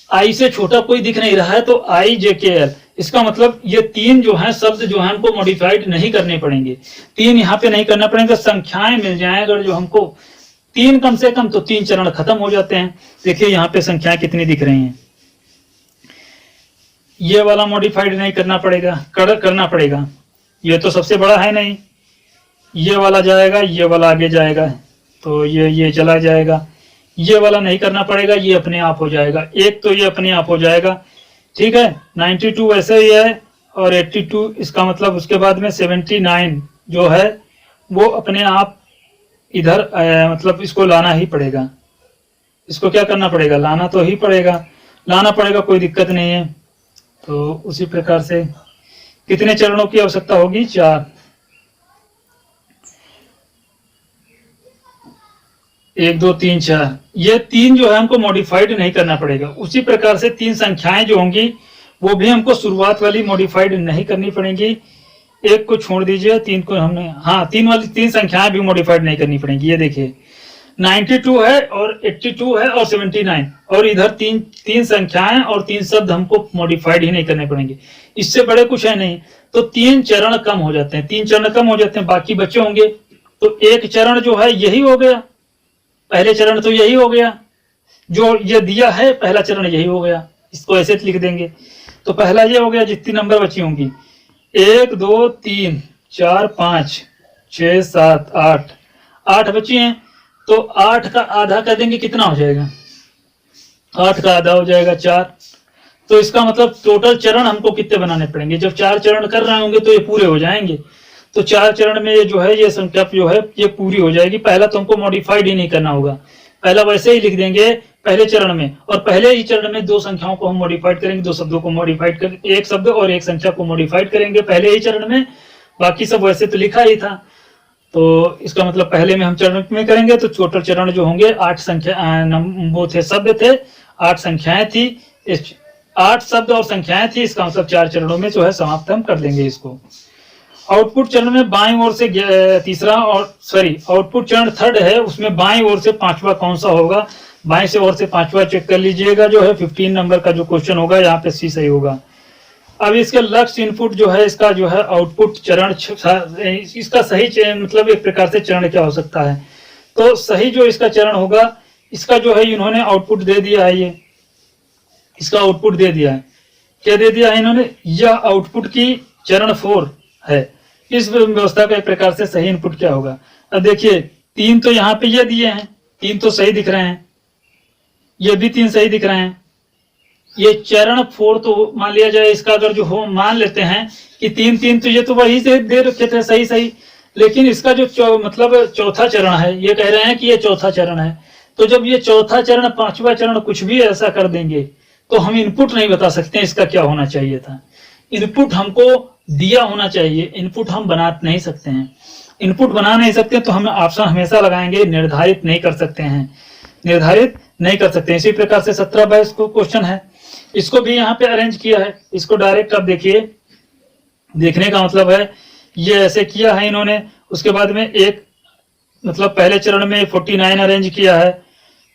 आई से छोटा कोई दिख नहीं रहा है, तो IJKL, इसका मतलब ये 3 जो है शब्द जो है हमको मॉडिफाइड नहीं करने पड़ेंगे, 3 यहाँ पे नहीं करना पड़ेगा, संख्याएं मिल जाए अगर जो हमको 3 कम से कम, तो 3 चरण खत्म हो जाते हैं। देखिए यहाँ पे संख्याएं कितनी दिख रही हैं, ये वाला मॉडिफाइड नहीं करना पड़ेगा, करना पड़ेगा, ये तो सबसे बड़ा है नहीं, ये वाला जाएगा, ये वाला आगे जाएगा, तो ये चला जाएगा, ये वाला नहीं करना पड़ेगा, ये अपने आप हो जाएगा, एक तो ये अपने आप हो जाएगा, ठीक है। 92 वैसे ही है और 82 इसका मतलब उसके बाद में 79 जो है वो अपने आप इधर मतलब इसको लाना ही पड़ेगा, इसको क्या करना पड़ेगा, लाना तो ही पड़ेगा, लाना पड़ेगा, कोई दिक्कत नहीं है। तो उसी प्रकार से कितने चरणों की आवश्यकता होगी, 4, 1 2 3 4, ये 3 जो है हमको मॉडिफाइड नहीं करना पड़ेगा। उसी प्रकार से 3 संख्याएं जो होंगी वो भी हमको शुरुआत वाली मॉडिफाइड नहीं करनी पड़ेंगी, एक को छोड़ दीजिए, 3 को हमने, हाँ 3 संख्याएं भी मॉडिफाइड नहीं करनी पड़ेंगी। ये देखिए 92 है और 82 है और 79, और इधर तीन संख्याएं और 3 शब्द हमको मॉडिफाइड ही नहीं करने पड़ेंगे, इससे बड़े कुछ है नहीं। तो 3 चरण कम हो जाते हैं, 3 चरण कम हो जाते हैं, बाकी बचे होंगे। तो एक चरण जो है यही हो गया, पहले चरण तो यही हो गया, जो ये दिया है पहला चरण यही हो गया, इसको ऐसे लिख देंगे। तो पहला ये हो गया, जितनी नंबर बची होंगी 1 2 3 4 5 6 7 8, 8 बची हैं। तो 8 का आधा कर देंगे, कितना हो जाएगा, 8 का आधा हो जाएगा 4। तो इसका मतलब टोटल चरण हमको कितने बनाने पड़ेंगे, जब 4 चरण कर रहे होंगे तो ये पूरे हो जाएंगे। तो 4 चरण में ये जो है, ये संख्या जो है ये पूरी हो जाएगी। पहला तो हमको मॉडिफाइड ही नहीं करना होगा, पहला वैसे ही लिख देंगे पहले चरण में, और पहले ही चरण में 2 संख्याओं को हम मॉडिफाइड करेंगे, 2 शब्दों को मॉडिफाइड करेंगे, 1 शब्द और 1 संख्या को मॉडिफाइड करेंगे पहले ही चरण में, बाकी सब वैसे तो लिखा ही था। तो इसका मतलब पहले में हम चरण में करेंगे, तो टोटल चरण जो होंगे 8 संख्या वो थे, शब्द थे, 8 संख्याएं थी, 8 शब्द और संख्याएं थी, इसका मतलब 4 चरणों में जो है समाप्त हम कर देंगे इसको। आउटपुट चरण में बाईं ओर से तीसरा, और सॉरी आउटपुट चरण 3rd है, उसमें बाईं ओर से 5वां कौन सा होगा, बाईं से ओर से 5वां चेक कर लीजिएगा, जो है 15 नंबर का जो क्वेश्चन होगा, यहाँ पे सी सही होगा। अब इसके लक्ष्य इनपुट जो है, इसका जो है आउटपुट चरण, इसका सही मतलब एक प्रकार से चरण क्या हो सकता है, तो सही जो इसका चरण होगा, इसका जो है इन्होंने आउटपुट दे दिया है, ये इसका आउटपुट दे दिया है, क्या दे दिया है इन्होंने, यह आउटपुट की चरण 4 है। इस व्यवस्था का एक प्रकार से सही इनपुट क्या होगा। अब देखिए 3 तो यहाँ पे ये दिए हैं, 3 तो सही दिख रहे हैं, ये भी 3 सही दिख रहे हैं, ये चरण 4 तो मान लिया जाए, इसका अगर जो हो मान लेते हैं कि 3 तो ये तो वही से दे रखे थे सही, लेकिन इसका जो मतलब चौथा चरण है, ये कह रहे हैं कि ये चौथा चरण है। तो जब ये चौथा चरण 5वां चरण कुछ भी ऐसा कर देंगे तो हम इनपुट नहीं बता सकते इसका क्या होना चाहिए था। इनपुट हमको दिया होना चाहिए, इनपुट हम बना नहीं सकते हैं, इनपुट बना नहीं सकते तो हम ऑप्शन हमेशा लगाएंगे, निर्धारित नहीं कर सकते हैं, निर्धारित नहीं कर सकते। इसी प्रकार से 17-22 को क्वेश्चन है, इसको भी यहाँ पे अरेंज किया है, इसको डायरेक्ट आप देखिए, देखने का मतलब है ये ऐसे किया है इन्होंने। उसके बाद में एक मतलब पहले चरण में 49 अरेंज किया है,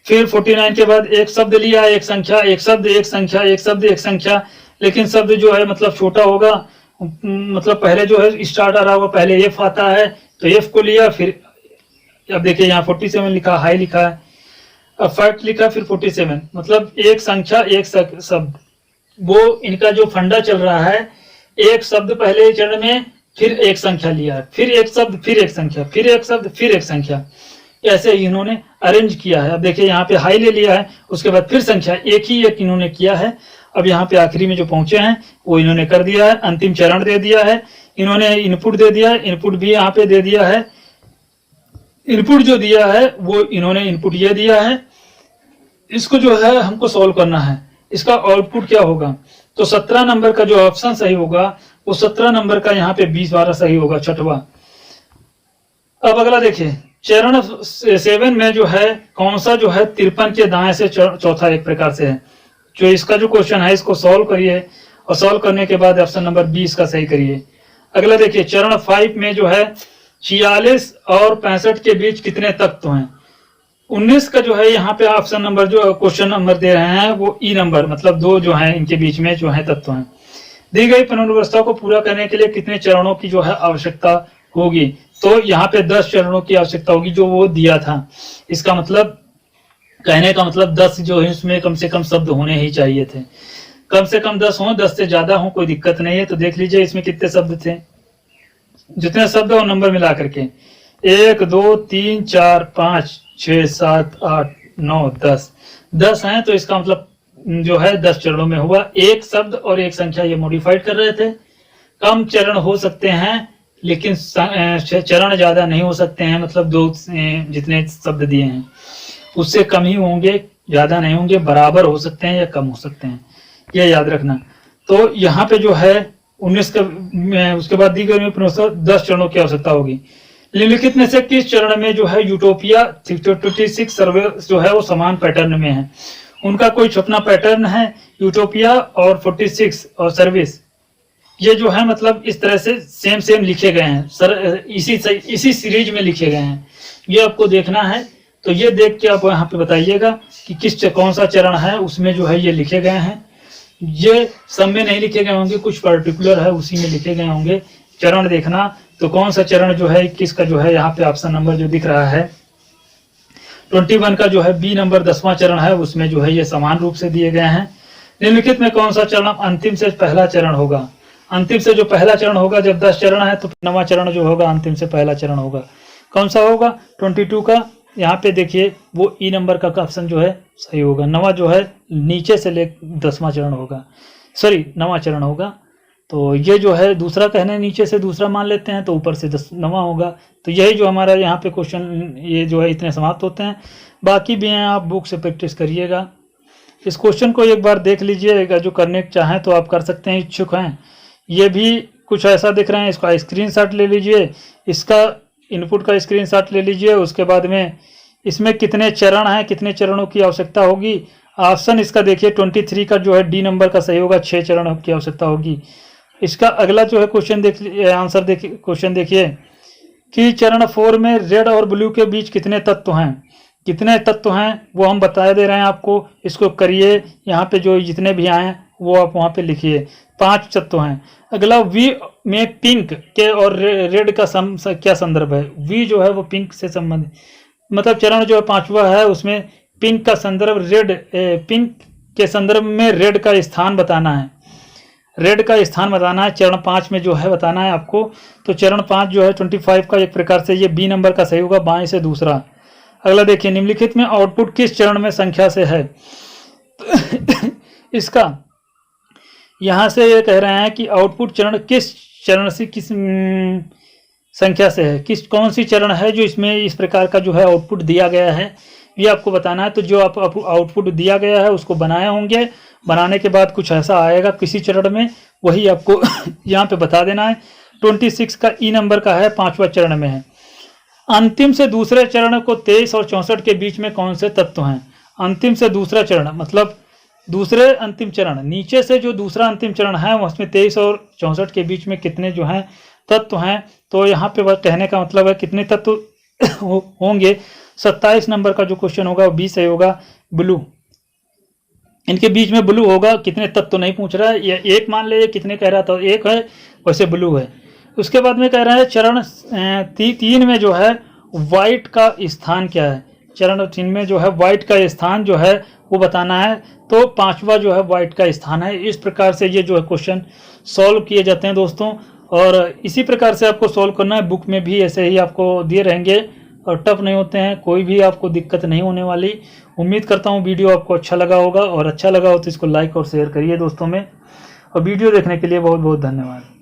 फिर 49 के बाद एक शब्द लिया, एक संख्या, एक शब्द, एक संख्या, एक शब्द, एक संख्या, लेकिन शब्द जो है मतलब छोटा होगा, मतलब पहले जो है स्टार्ट आ रहा होगा, पहले एफ आता है तो एफ को लिया, फिर अब देखिए यहाँ 47 लिखा, हाई लिखा है, अब फैक्ट लिखा, फिर 47, मतलब एक संख्या एक शब्द, वो इनका जो फंडा चल रहा है, एक शब्द पहले चरण में, फिर एक संख्या लिया, फिर एक शब्द, फिर एक संख्या, फिर एक शब्द, फिर एक संख्या, ऐसे इन्होंने अरेंज किया है। अब देखिए यहाँ पे हाई ले लिया है, उसके बाद फिर संख्या, एक ही एक इन्होंने किया है। अब यहाँ पे आखिरी में जो पहुंचे हैं वो इन्होंने कर दिया है, अंतिम चरण दे दिया है इन्होंने, इनपुट दे दिया है, इनपुट भी यहाँ पे दे दिया है, इनपुट जो दिया है वो इन्होंने इनपुट ये दिया है। इसको जो है हमको सॉल्व करना है, इसका आउटपुट क्या होगा, तो 17 नंबर का जो ऑप्शन सही होगा वो 17 नंबर का यहाँ पे 20-12 सही होगा, छठवां। अब अगला देखिए, चरण 7 में जो है कौन सा जो है 53 के दाएं से चौथा एक प्रकार से है। जो इसका जो क्वेश्चन है इसको सॉल्व करिए, और सॉल्व करने के बाद ऑप्शन नंबर 20 का सही करिए। अगला देखिए, चरण 5 में जो है 46 और 65 के बीच कितने तत्व हैं। 19 का जो है यहाँ पे ऑप्शन नंबर जो क्वेश्चन नंबर दे रहे हैं वो ई नंबर, मतलब 2 जो है इनके बीच में जो है तत्व हैं। दी गई पुनर्व्यवस्था को पूरा करने के लिए कितने चरणों की जो है आवश्यकता होगी, तो यहाँ पे 10 चरणों की आवश्यकता होगी जो वो दिया था। इसका मतलब कहने का मतलब 10 जो है इसमें कम से कम शब्द होने ही चाहिए थे। कम से कम 10 हो, 10 से ज्यादा हो, कोई दिक्कत नहीं है। तो देख लीजिए इसमें कितने शब्द थे, जितने शब्द और नंबर मिला करके 1 2 3 4 5 6 7 8 9 10 हैं। तो इसका मतलब जो है 10 चरणों में हुआ। एक शब्द और एक संख्या ये मॉडिफाइड कर रहे थे। कम चरण हो सकते हैं लेकिन चरण ज्यादा नहीं हो सकते हैं, मतलब दो जितने शब्द दिए हैं उससे कम ही होंगे, ज्यादा नहीं होंगे, बराबर हो सकते हैं या कम हो सकते हैं, ये याद रखना। तो यहाँ पे जो है 19 का उसके बाद दी गई प्रश्न 10 चरणों की आवश्यकता होगी। निम्नलिखित में से किस चरण में जो है यूटोपिया 26 सर्वे जो है वो समान पैटर्न में है? उनका कोई अपना पैटर्न है, यूटोपिया और 46 और सर्विस, ये जो है मतलब इस तरह से सेम लिखे गए हैं सर, इसी सीरीज में लिखे गए हैं। ये आपको देखना है, तो ये देख के आप यहाँ पे बताइएगा कि कौन सा चरण है उसमें जो है ये लिखे गए हैं। ये सब में नहीं लिखे गए होंगे, कुछ पर्टिकुलर है उसी में लिखे गए होंगे। चरण देखना, तो कौन सा चरण जो है 21 का जो है यहाँ पे ऑप्शन नंबर जो दिख रहा है 21 का जो है बी नंबर 10वां चरण है, उसमें जो है ये समान रूप से दिए गए हैं। निम्नलिखित में कौन सा चरण अंतिम से पहला चरण होगा? अंतिम से जो पहला चरण होगा, जब 10 चरण है तो 9वां चरण जो होगा अंतिम से पहला चरण होगा। कौन सा होगा? 22 का, यहाँ पे देखिए वो ई नंबर का ऑप्शन जो है सही होगा। 9वां जो है नीचे से ले 10वां चरण होगा, सॉरी 9वां चरण होगा। तो ये जो है दूसरा कहने नीचे से दूसरा मान लेते हैं तो ऊपर से 9वां होगा। तो यही जो हमारा यहाँ पे क्वेश्चन ये जो है इतने समाप्त होते हैं। बाकी भी हैं, आप बुक से प्रैक्टिस करिएगा। इस क्वेश्चन को एक बार देख लीजिएगा, जो करने चाहें तो आप कर सकते हैं, इच्छुक हैं। ये भी कुछ ऐसा दिख रहा है, इसका स्क्रीनशॉट ले लीजिए, इसका इनपुट का स्क्रीनशॉट ले लीजिए। उसके बाद में इसमें कितने चरण हैं, कितने चरणों की आवश्यकता होगी। ऑप्शन इसका देखिए 23 का जो है डी नंबर का सही होगा, 6 चरणों की आवश्यकता होगी। इसका अगला जो है क्वेश्चन देखिए, आंसर देखिए, क्वेश्चन देखिए कि चरण 4 में रेड और ब्लू के बीच कितने तत्व हैं। कितने तत्व हैं वो हम बता दे रहे हैं आपको, इसको करिए। यहाँ पे जो जितने भी आए वो आप वहाँ पे लिखिए। 5 तत्व हैं। अगला वी में पिंक के और रेड का क्या संदर्भ है? वी जो है वो पिंक से संबंधित, मतलब चरण जो है 5वां है उसमें पिंक का संदर्भ पिंक के संदर्भ में रेड का स्थान बताना है। रेड का स्थान बताना है चरण 5 में जो है बताना है आपको। तो चरण 5 जो है 25 का एक प्रकार से ये बी नंबर का सही होगा, बाएं से दूसरा। अगला देखिए, निम्नलिखित में आउटपुट किस चरण में संख्या से है? इसका यहाँ से ये कह रहे हैं कि आउटपुट चरण किस चरण से किस संख्या से है, कौन सी चरण है जो इसमें इस प्रकार का जो है आउटपुट दिया गया है, ये आपको बताना है। तो जो आप आउटपुट दिया गया है उसको बनाए होंगे, बनाने के बाद कुछ ऐसा आएगा किसी चरण में, वही आपको यहाँ पे बता देना है। 26 का ई नंबर का है, 5वां चरण में है। अंतिम से दूसरे चरण को 23 और 64 के बीच में कौन से तत्व हैं? अंतिम से दूसरा चरण मतलब दूसरे अंतिम चरण, नीचे से जो दूसरा अंतिम चरण है उसमें 23 और 64 के बीच में कितने जो हैं तत्व हैं। तो यहाँ पे कहने का मतलब है कितने तत्व होंगे। 27 नंबर का जो क्वेश्चन होगा वो 20 सही होगा। ब्लू, इनके बीच में ब्लू होगा, कितने तत्व तो नहीं पूछ रहा है, ये एक मान ले, कितने कह रहा था, एक है, वैसे ब्लू है। उसके बाद में कह रहा है चरण 3 में जो है व्हाइट का स्थान क्या है। चरण 3 में जो है व्हाइट का स्थान जो है वो बताना है। तो 5वां जो है व्हाइट का स्थान है। इस प्रकार से ये जो है क्वेश्चन सॉल्व किए जाते हैं दोस्तों, और इसी प्रकार से आपको सॉल्व करना है। बुक में भी ऐसे ही आपको दिए रहेंगे और टफ नहीं होते हैं, कोई भी आपको दिक्कत नहीं होने वाली। उम्मीद करता हूँ वीडियो आपको अच्छा लगा होगा, और अच्छा लगा हो तो इसको लाइक और शेयर करिए दोस्तों में। और वीडियो देखने के लिए बहुत बहुत धन्यवाद।